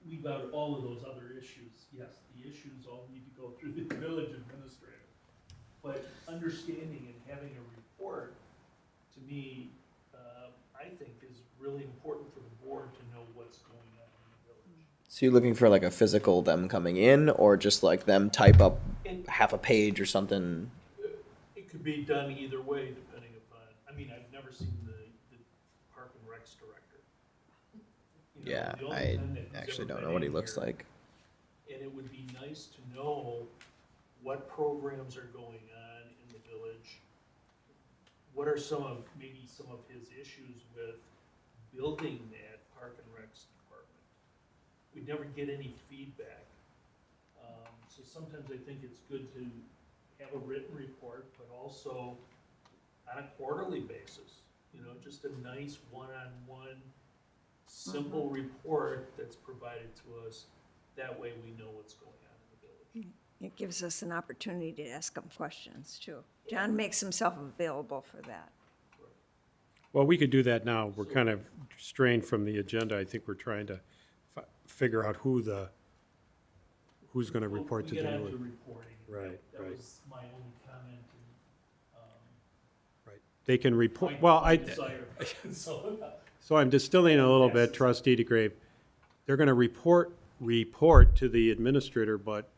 Leave out all of those other issues. Yes, the issues all need to go through the village administrator. But understanding and having a report, to me, I think is really important for the board to know what's going on in the village. So you're looking for like a physical them coming in, or just like them type up And half a page or something? it could be done either way, depending upon, I mean, I've never seen the Park and Recs director. You know, Yeah, the only I time that he's actually ever don't been know what he in looks here. like. And it would be nice to know what programs are going on in the village. What are maybe some of his issues with building that Park and Recs department? We never get any feedback. So sometimes I think it's good to have a written report, but also on a quarterly basis. You know, just a nice one-on-one, simple report that's provided to us. That way we know what's going on in the village. It gives us an opportunity to ask them questions, too. John makes himself available for that. Well, we could do that now. We're kind of strained from the agenda. I think we're trying to figure out who's going to Well, report to we the get new. onto reporting. Right, That right. was my only comment and, Right. They can report, my well, desire. So, so I'm distilling a little bit, Yes. trustee DeGrave. They're going to report to the administrator, but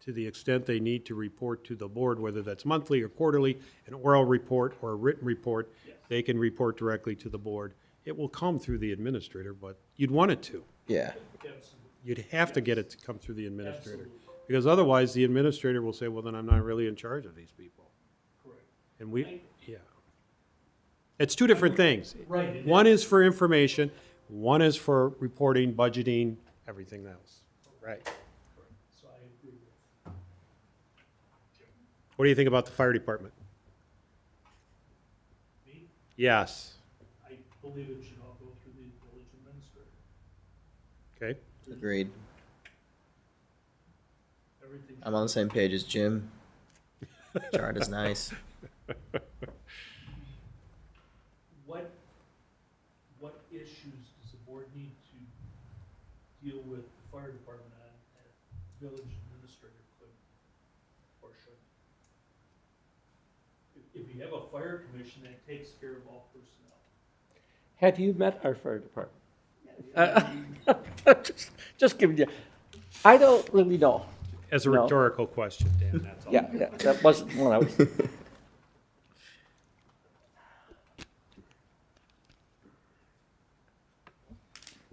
to the extent they need to report to the board, whether that's monthly or quarterly, an oral report or a written report, Yes. they can report directly to the board. It will come through the administrator, but you'd want it to. Yeah. absolutely, You'd have to get it to come through the administrator. absolutely, Because otherwise, the administrator will say, well, then I'm not really in charge of these people. correct. And yeah. It's two different things. Right, it One is for information, one is for reporting, budgeting, everything else. Right. Correct. So I agree with Jim. What do you think about the fire department? Me, Yes. I believe it should all go through the village administrator. Okay. Agreed. Everything. I'm on the same page as Jim. Chart is nice. What issues does the board need to deal with the fire department on that village administrator could or should? If you have a fire commission that takes care of all personnel. Have you met our fire department? Just giving you, I don't really know. As a No. rhetorical question, Dan, that's all. Yeah, that wasn't one I was.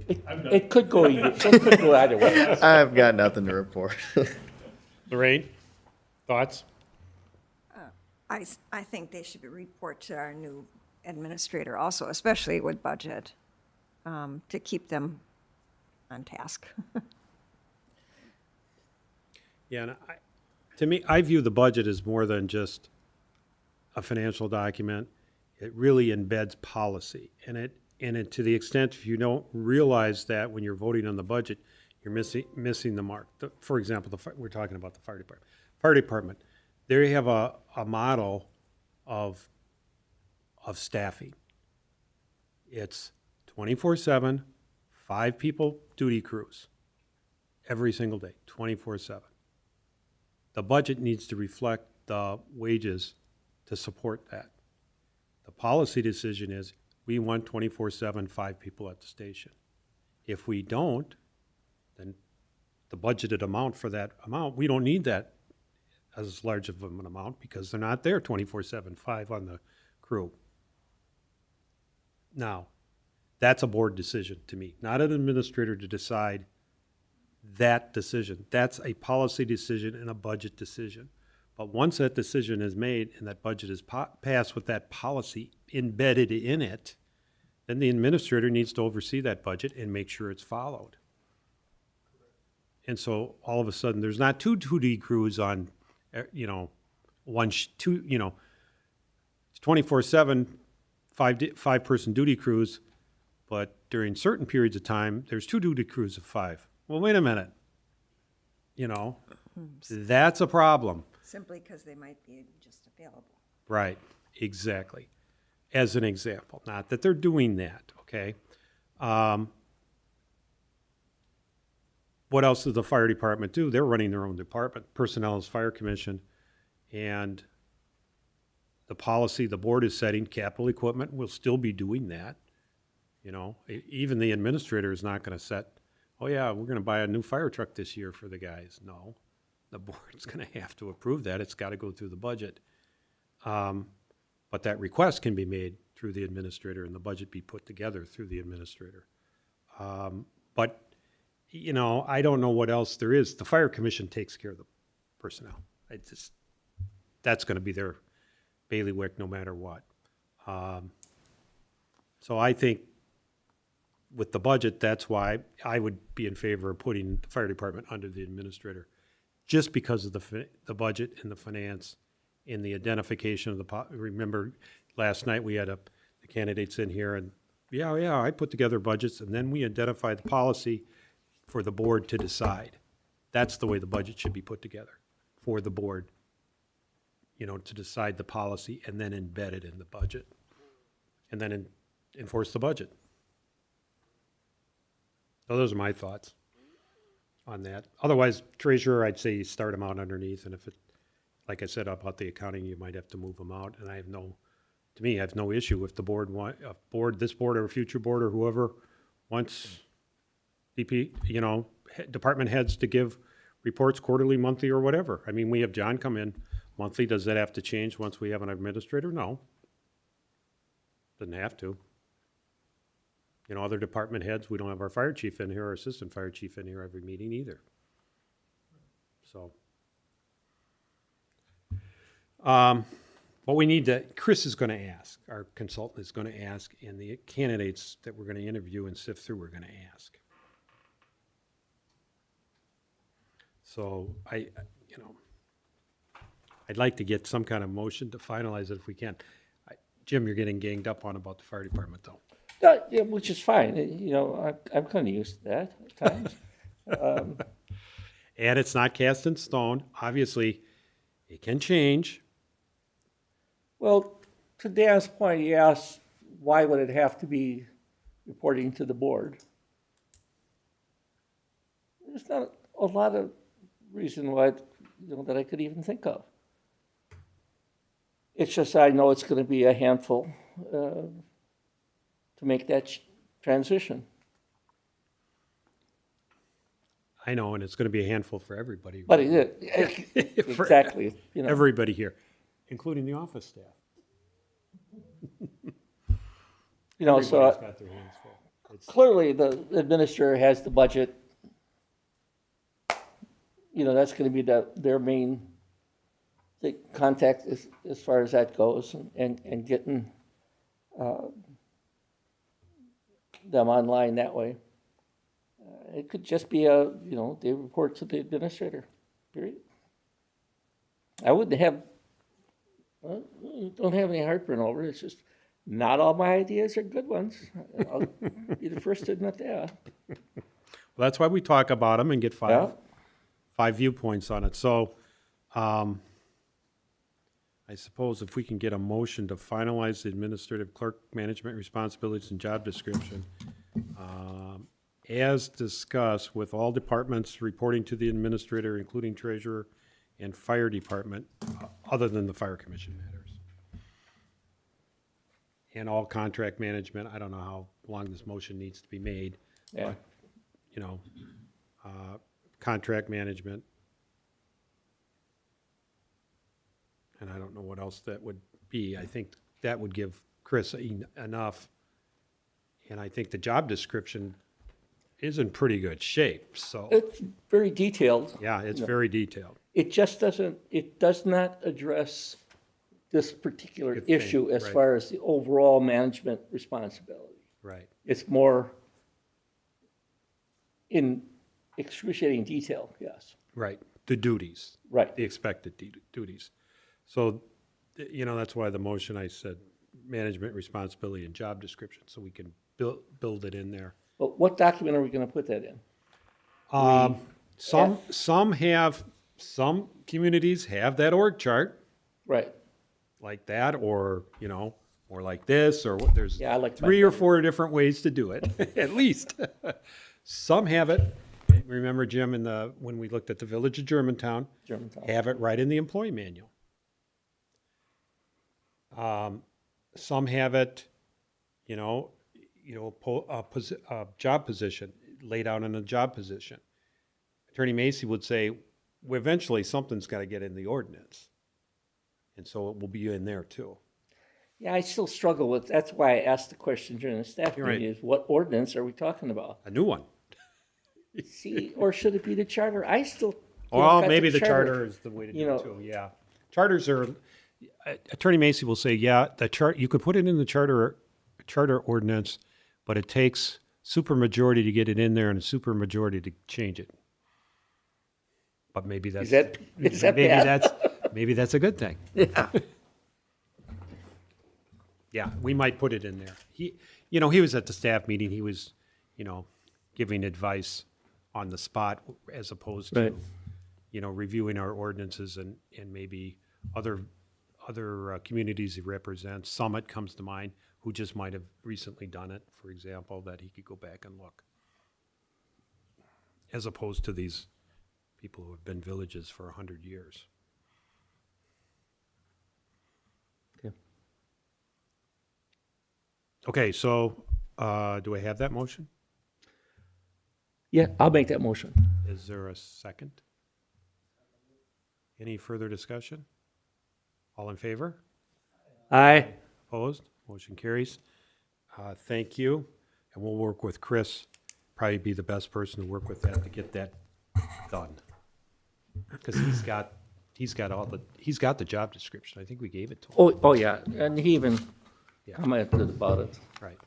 It could go either way. I've got nothing to report. Lorraine, thoughts? I think they should report to our new administrator also, especially with budget, to keep them on task. Yeah, and to me, I view the budget as more than just a financial document. It really embeds policy, and it to the extent if you don't realize that when you're voting on the budget, you're missing the mark. For example, we're talking about the fire department. Fire department, they have a model of staffing. It's 24/7, 5 people duty crews every single day, 24/7. The budget needs to reflect the wages to support that. The policy decision is, we want 24/7, 5 people at the station. If we don't, then the budgeted amount for that amount, we don't need that as large of an amount because they're not there 24/7, 5 on the crew. Now, that's a board decision to me, not an administrator to decide that decision. That's a policy decision and a budget decision. But once that decision is made and that budget is passed with that policy embedded in it, then the administrator needs to oversee that budget and make sure it's followed. And so all of a sudden, there's not two 2D crews on, two, it's 24/7, 5-person duty crews, but during certain periods of time, there's 2 duty crews of 5. Well, wait a minute. That's a problem. Simply because they might be just available. Right, exactly. As an example, not that they're doing that, okay? What else does the fire department do? They're running their own department. Personnel is fire commission, and the policy the board is setting, capital equipment will still be doing that. Even the administrator is not going to set, oh yeah, we're going to buy a new fire truck this year for the guys. No, the board's going to have to approve that. It's got to go through the budget. But that request can be made through the administrator and the budget be put together through the administrator. But, you know, I don't know what else there is. The fire commission takes care of the personnel. That's gonna be their bailiwick no matter what. So I think with the budget, that's why I would be in favor of putting the fire department under the administrator, just because of the budget and the finance and the identification of remember, last night we had the candidates in here and, yeah, I put together budgets, and then we identify the policy for the board to decide. That's the way the budget should be put together, for the board, you know, to decide the policy and then embed it in the budget. And then enforce the budget. So those are my thoughts on that. Otherwise, treasurer, I'd say you start them out underneath, and if it, like I said about the accounting, you might have to move them out, and I have no issue if the board this board or a future board or whoever wants you know, department heads to give reports quarterly, monthly, or whatever. I mean, we have John come in monthly. Does that have to change once we have an administrator? No. Doesn't have to. You know, other department heads, we don't have our fire chief in here, or assistant fire chief in here every meeting either. So. What we need to, Chris is gonna ask, our consultant is gonna ask, and the candidates that we're gonna interview and sift through, we're gonna ask. So you know, I'd like to get some kind of motion to finalize it if we can. Jim, you're getting ganged up on about the fire department though. Yeah, which is fine, you know, I'm kind of used to that at times. And it's not cast in stone. Obviously, it can change. Well, to Dan's point, he asked, why would it have to be reporting to the board? There's not a lot of reason why, you know, that I could even think of. It's just I know it's going to be a handful to make that transition. I know, and it's going to be a handful for everybody. But exactly, you know. Everybody here, including the office staff. You know, Everybody's so got their hands full. clearly the administrator has the budget. You know, that's going to be their main contact as far as that goes, and getting them online that way. It could just be you know, they report to the administrator, period. I wouldn't have, don't have any heartburn over it. It's just not all my ideas are good ones. I'll be the first to admit that. Well, that's why we talk about them and get Yeah. five viewpoints on it. So, I suppose if we can get a motion to finalize the administrative clerk management responsibilities and job description, as discussed, with all departments reporting to the administrator, including treasurer and fire department, other than the fire commission matters. And all contract management, I don't know how long this motion needs to be made, Yeah. but, you know, contract management. And I don't know what else that would be. I think that would give Chris enough. And I think the job description is in pretty good shape, so, It's very detailed. yeah, it's very detailed. It just doesn't, it does not address this particular Good thing, issue as right. far as the overall management responsibility. Right, It's more in excruciating detail, yes. right. The duties, Right. the expected duties. So, you know, that's why the motion, I said, management responsibility and job description, so we can build it in there. But what document are we going to put that in? Some communities have that org chart Right. like that, or, you know, or like this, or what, there's Yeah, I like three or four different ways to do it, at least. Some have it. Remember, Jim, when we looked at the Village of Germantown, Germantown. have it right in the employee manual. Some have it, you know, a job position, laid out in a job position. Attorney Macy would say, well, eventually something's got to get in the ordinance. And so it will be in there too. Yeah, I still struggle with, that's why I asked the question during the staff You're right. meeting, is what ordinance are we talking about? A new one. See, or should it be the charter? I still. Well, got maybe the charter is the way to you do it know- too, yeah. Charters are, Attorney Macy will say, yeah, the chart, you could put it in the charter ordinance, but it takes supermajority to get it in there and a supermajority to change it. But maybe that's. Is that maybe bad? maybe that's a good thing. Yeah. Yeah, we might put it in there. He was at the staff meeting, he was, giving advice on the spot as opposed to, Right. reviewing our ordinances and maybe other communities he represents. Summit comes to mind, who just might have recently done it, for example, that he could go back and look. As opposed to these people who have been villages for 100 years. Okay. Okay, so, do I have that motion? Yeah, I'll make that motion. Is there a second? Any further discussion? All in favor? Aye. Opposed? Motion carries. Thank you, and we'll work with Chris, probably be the best person to work with that to get that done. Because he's got the job description. I think we gave it to him. Oh, yeah, and he even Yeah. commented about it. Right.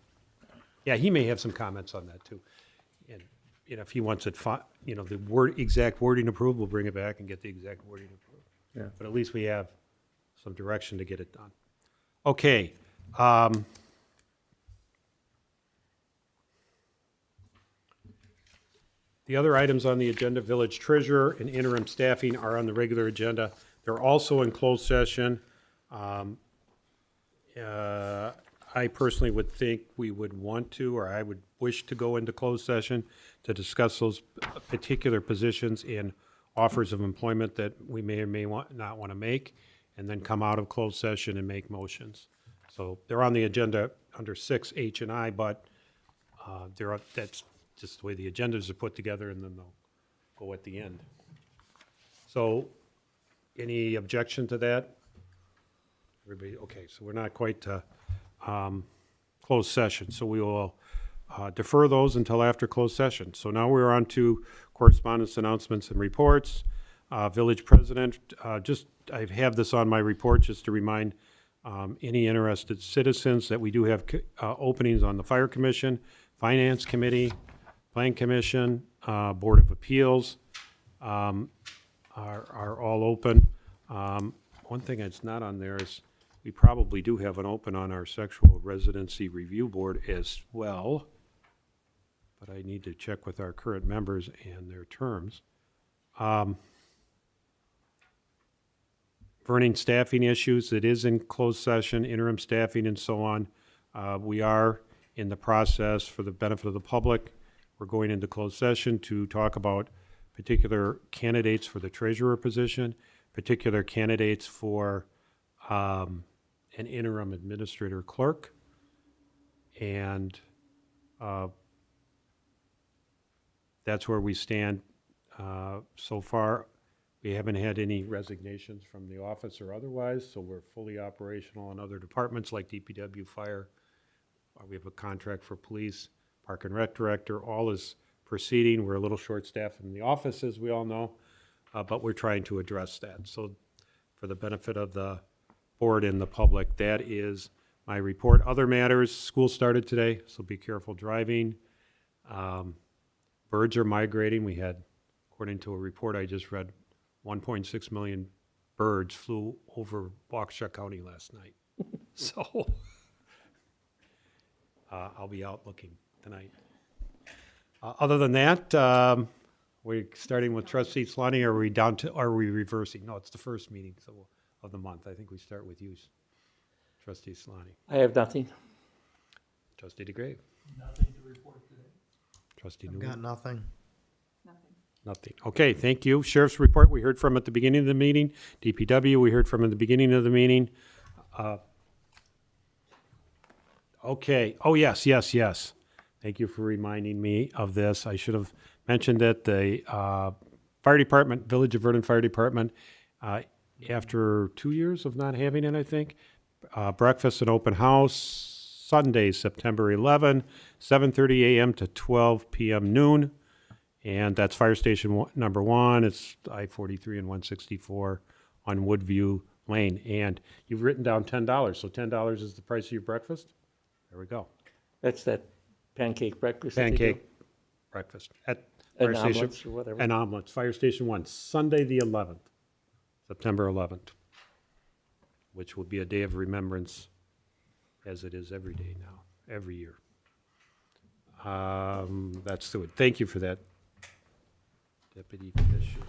Yeah, he may have some comments on that too. And, if he wants it, the exact wording approved, we'll bring it back and get the exact wording approved. Yeah. But at least we have some direction to get it done. Okay. The other items on the agenda, village treasurer and interim staffing, are on the regular agenda. They're also in closed session. I personally would think we would want to, or I would wish to go into closed session to discuss those particular positions and offers of employment that we may or may not want to make, and then come out of closed session and make motions. So they're on the agenda under 6H and I, but that's just the way the agendas are put together, and then they'll go at the end. So, any objection to that? Everybody, okay, so we're not quite to closed session, so we will defer those until after closed session. So now we're on to correspondence, announcements, and reports. Village President, I have this on my report just to remind any interested citizens that we do have openings on the Fire Commission, Finance Committee, Plan Commission, Board of Appeals are all open. One thing that's not on there is we probably do have an open on our Sexual Residency Review Board as well, but I need to check with our current members and their terms. Vernon staffing issues, it is in closed session, interim staffing and so on. We are in the process, for the benefit of the public, we're going into closed session to talk about particular candidates for the treasurer position, particular candidates for an interim administrator clerk, and that's where we stand so far. We haven't had any resignations from the office or otherwise, so we're fully operational in other departments like DPW, fire. We have a contract for police, park and rec director, all is proceeding. We're a little short-staffed in the office, as we all know, but we're trying to address that. So for the benefit of the board and the public, that is my report. Other matters, school started today, so be careful driving. Birds are migrating. We had, according to a report I just read, 1.6 million birds flew over Waukesha County last night. So I'll be out looking tonight. Other than that, we're starting with Trustee Slani. Are we reversing? No, it's the first meeting of the month. I think we start with you, Trustee Slani. I have nothing. Trustee DeGrave. Nothing to report today. Trustee I've Newman. got nothing. Nothing. Okay, thank you. Sheriff's report, we heard from at the beginning of the meeting. DPW, we heard from at the beginning of the meeting. Okay, oh, yes. Thank you for reminding me of this. I should have mentioned that the fire department, Village of Vernon Fire Department, after 2 years of not having it, I think, Breakfast and open house, Sunday, September 11, 7:30 a.m. to 12 p.m. noon. And that's Fire Station number 1. It's I-43 and 164 on Woodview Lane. And you've written down $10, so $10 is the price of your breakfast? There we go. That's that pancake breakfast that they do? Pancake breakfast at Fire And Station. omelets or whatever. And omelets, Fire Station 1, Sunday the 11th, September 11th, which will be a day of remembrance, as it is every day now, every year. That's it. Thank you for that, Deputy Fisher.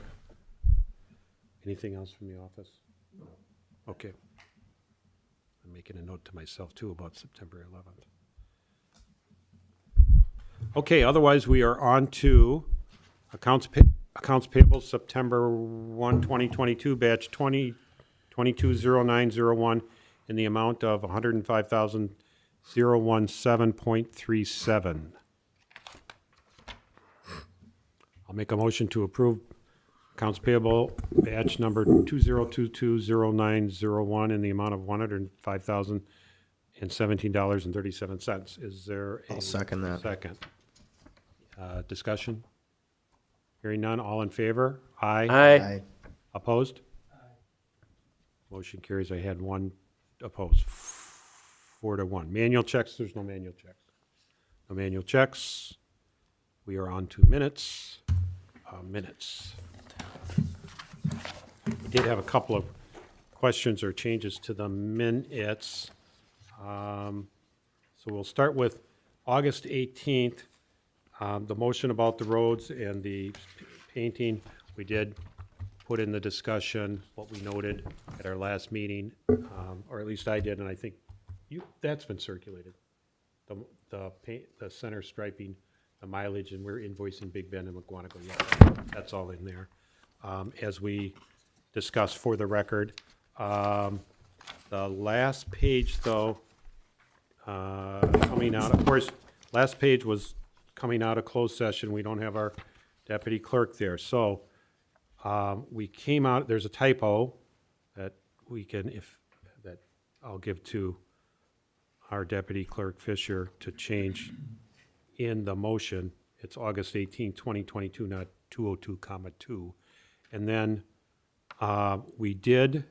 Anything else from the office? No. Okay. I'm making a note to myself, too, about September 11th. Okay, otherwise, we are on to accounts payable, September 1, 2022, batch 220901, in the amount of $105,017.37. I'll make a motion to approve accounts payable, batch number 20220901, in the amount of $105,017.37. Is there a? I'll second that. Second. Discussion? Hearing none, all in favor? Aye. Aye. Opposed? Motion carries. I had one opposed. 4-1. Manual checks, there's no manual checks. No manual checks. We are on to minutes. Minutes. We did have a couple of questions or changes to the minutes. So we'll start with August 18th. The motion about the roads and the painting, we did put in the discussion what we noted at our last meeting, or at least I did, and I think that's been circulated. The paint, the center striping, the mileage, and we're invoicing Big Bend and McGuanago. Yeah, that's all in there. As we discussed for the record. The last page, though, coming out, of course, last page was coming out of closed session. We don't have our deputy clerk there. So we came out, there's a typo that we can, that I'll give to our deputy clerk Fisher to change in the motion. It's August 18, 2022, not 202, 2. And then we did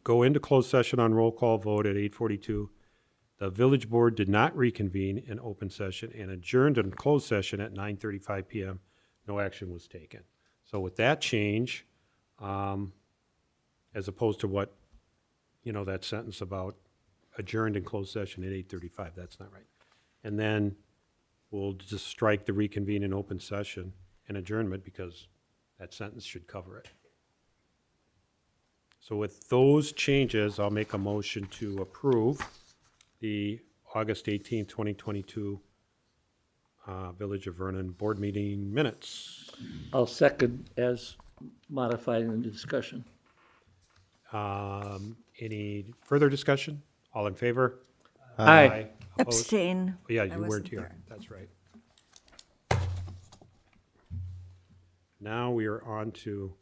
go into closed session on roll call vote at 8:42. The village board did not reconvene in open session and adjourned in closed session at 9:35 p.m. No action was taken. So with that change, as opposed to what, that sentence about adjourned in closed session at 8:35, that's not right. And then we'll just strike the reconvene in open session and adjournment because that sentence should cover it. So with those changes, I'll make a motion to approve the August 18th, 2022 Village of Vernon Board Meeting minutes. I'll second as modified in the discussion. Any further discussion? All in favor? Aye. Opposed? Abstain. Yeah, I you weren't wasn't here. there. That's right. Now we are on to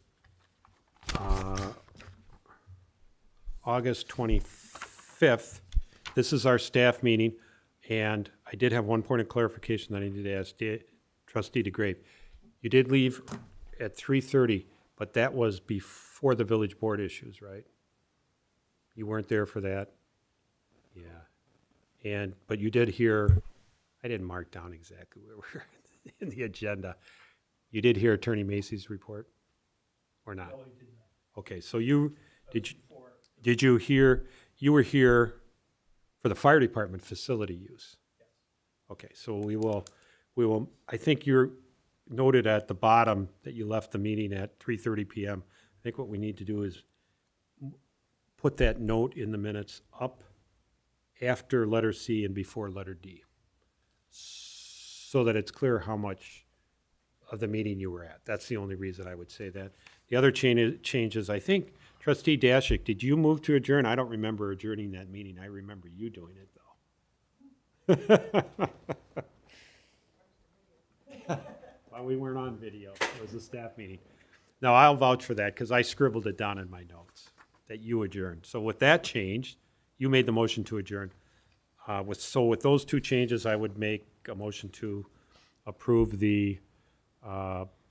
August 25th. This is our staff meeting, and I did have one point of clarification that I needed to ask Trustee DeGrave. You did leave at 3:30, but that was before the village board issues, right? You weren't there for that? Yeah. But you did hear, I didn't mark down exactly where we're in the agenda. You did hear Attorney Macy's report, or not? No, I did not. Okay, so did you hear, you were here for the fire department facility use? Yes. Okay, so we will, I think you're noted at the bottom that you left the meeting at 3:30 PM. I think what we need to do is put that note in the minutes up after letter C and before letter D, so that it's clear how much of the meeting you were at. That's the only reason I would say that. The other changes, I think, Trustee Dashick, did you move to adjourn? I don't remember adjourning that meeting. I remember you doing it, though. Well, we weren't on video. It was a staff meeting. No, I'll vouch for that because I scribbled it down in my notes. that you adjourn. So with that change, you made the motion to adjourn. With those two changes, I would make a motion to approve the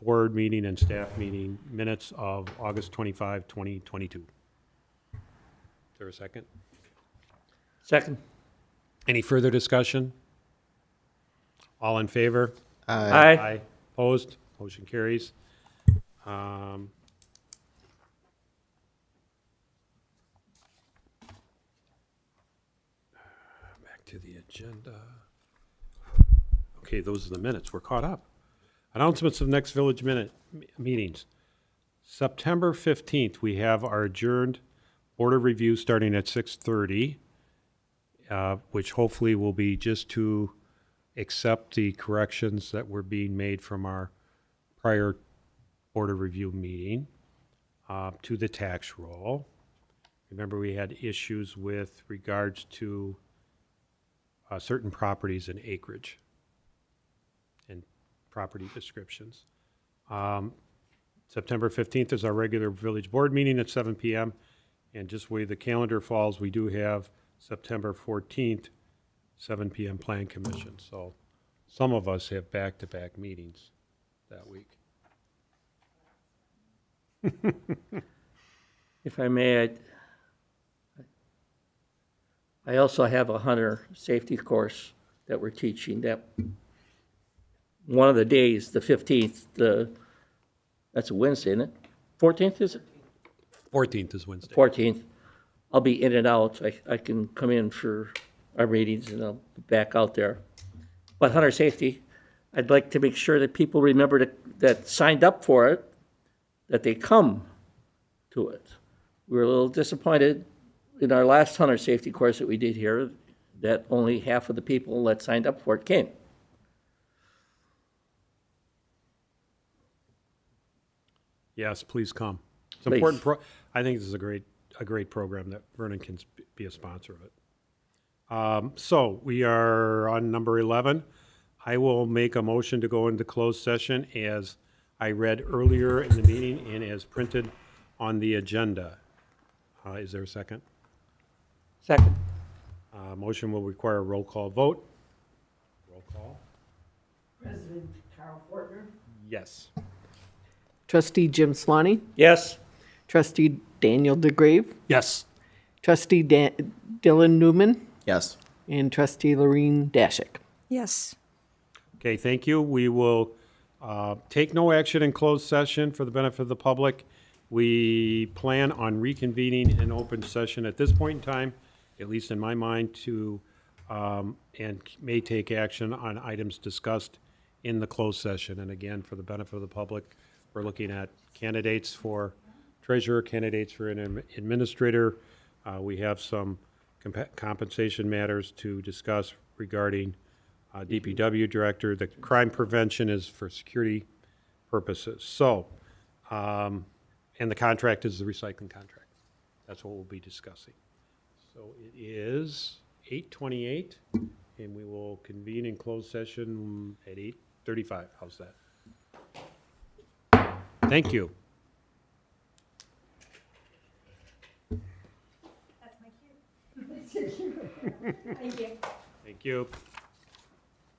board meeting and staff meeting minutes of August 25, 2022. Is there a second? Second. Any further discussion? All in favor? Aye. Opposed? Motion carries. Back to the agenda. Okay, those are the minutes. We're caught up. Announcements of next village meetings. September 15th, we have our adjourned Board of Review starting at 6:30, which hopefully will be just to accept the corrections that were being made from our prior Board of Review meeting to the tax roll. Remember, we had issues with regards to certain properties and acreage and property descriptions. September 15th is our regular village board meeting at 7 p.m. And just the way the calendar falls, we do have September 14th, 7 p.m. Plan Commission. So some of us have back-to-back meetings that week. If I may, I also have a hunter safety course that we're teaching that one of the days, the 15th, that's a Wednesday, isn't it? 14th, is it? 14th is Wednesday. 14th. I'll be in and out. I can come in for our meetings and I'll be back out there. But hunter safety, I'd like to make sure that people remember that signed up for it, that they come to it. We were a little disappointed in our last hunter safety course that we did here, that only half of the people that signed up for it came. Yes, please come. It's Please. important. I think this is a great program that Vernon can be a sponsor of it. So we are on number 11. I will make a motion to go into closed session as I read earlier in the meeting and as printed on the agenda. Is there a second? Second. Motion will require a roll call vote. Roll call. President Carl Fortner, Yes. Trustee Jim Swanee, Yes? Trustee Daniel DeGrave, Yes. Trustee Dylan Newman, Yes. and Trustee Lorene Dashik. Yes. Okay, thank you. We will take no action in closed session for the benefit of the public. We plan on reconvening an open session at this point in time, at least in my mind, to, and may take action on items discussed in the closed session. And again, for the benefit of the public, we're looking at candidates for treasurer, candidates for an administrator. We have some compensation matters to discuss regarding DPW director. The crime prevention is for security purposes. So, and the contract is the recycling contract. That's what we'll be discussing. So it is 8:28, and we will convene in closed session at 8:35. How's that? Thank you. That's my cue. Thank you. Thank you.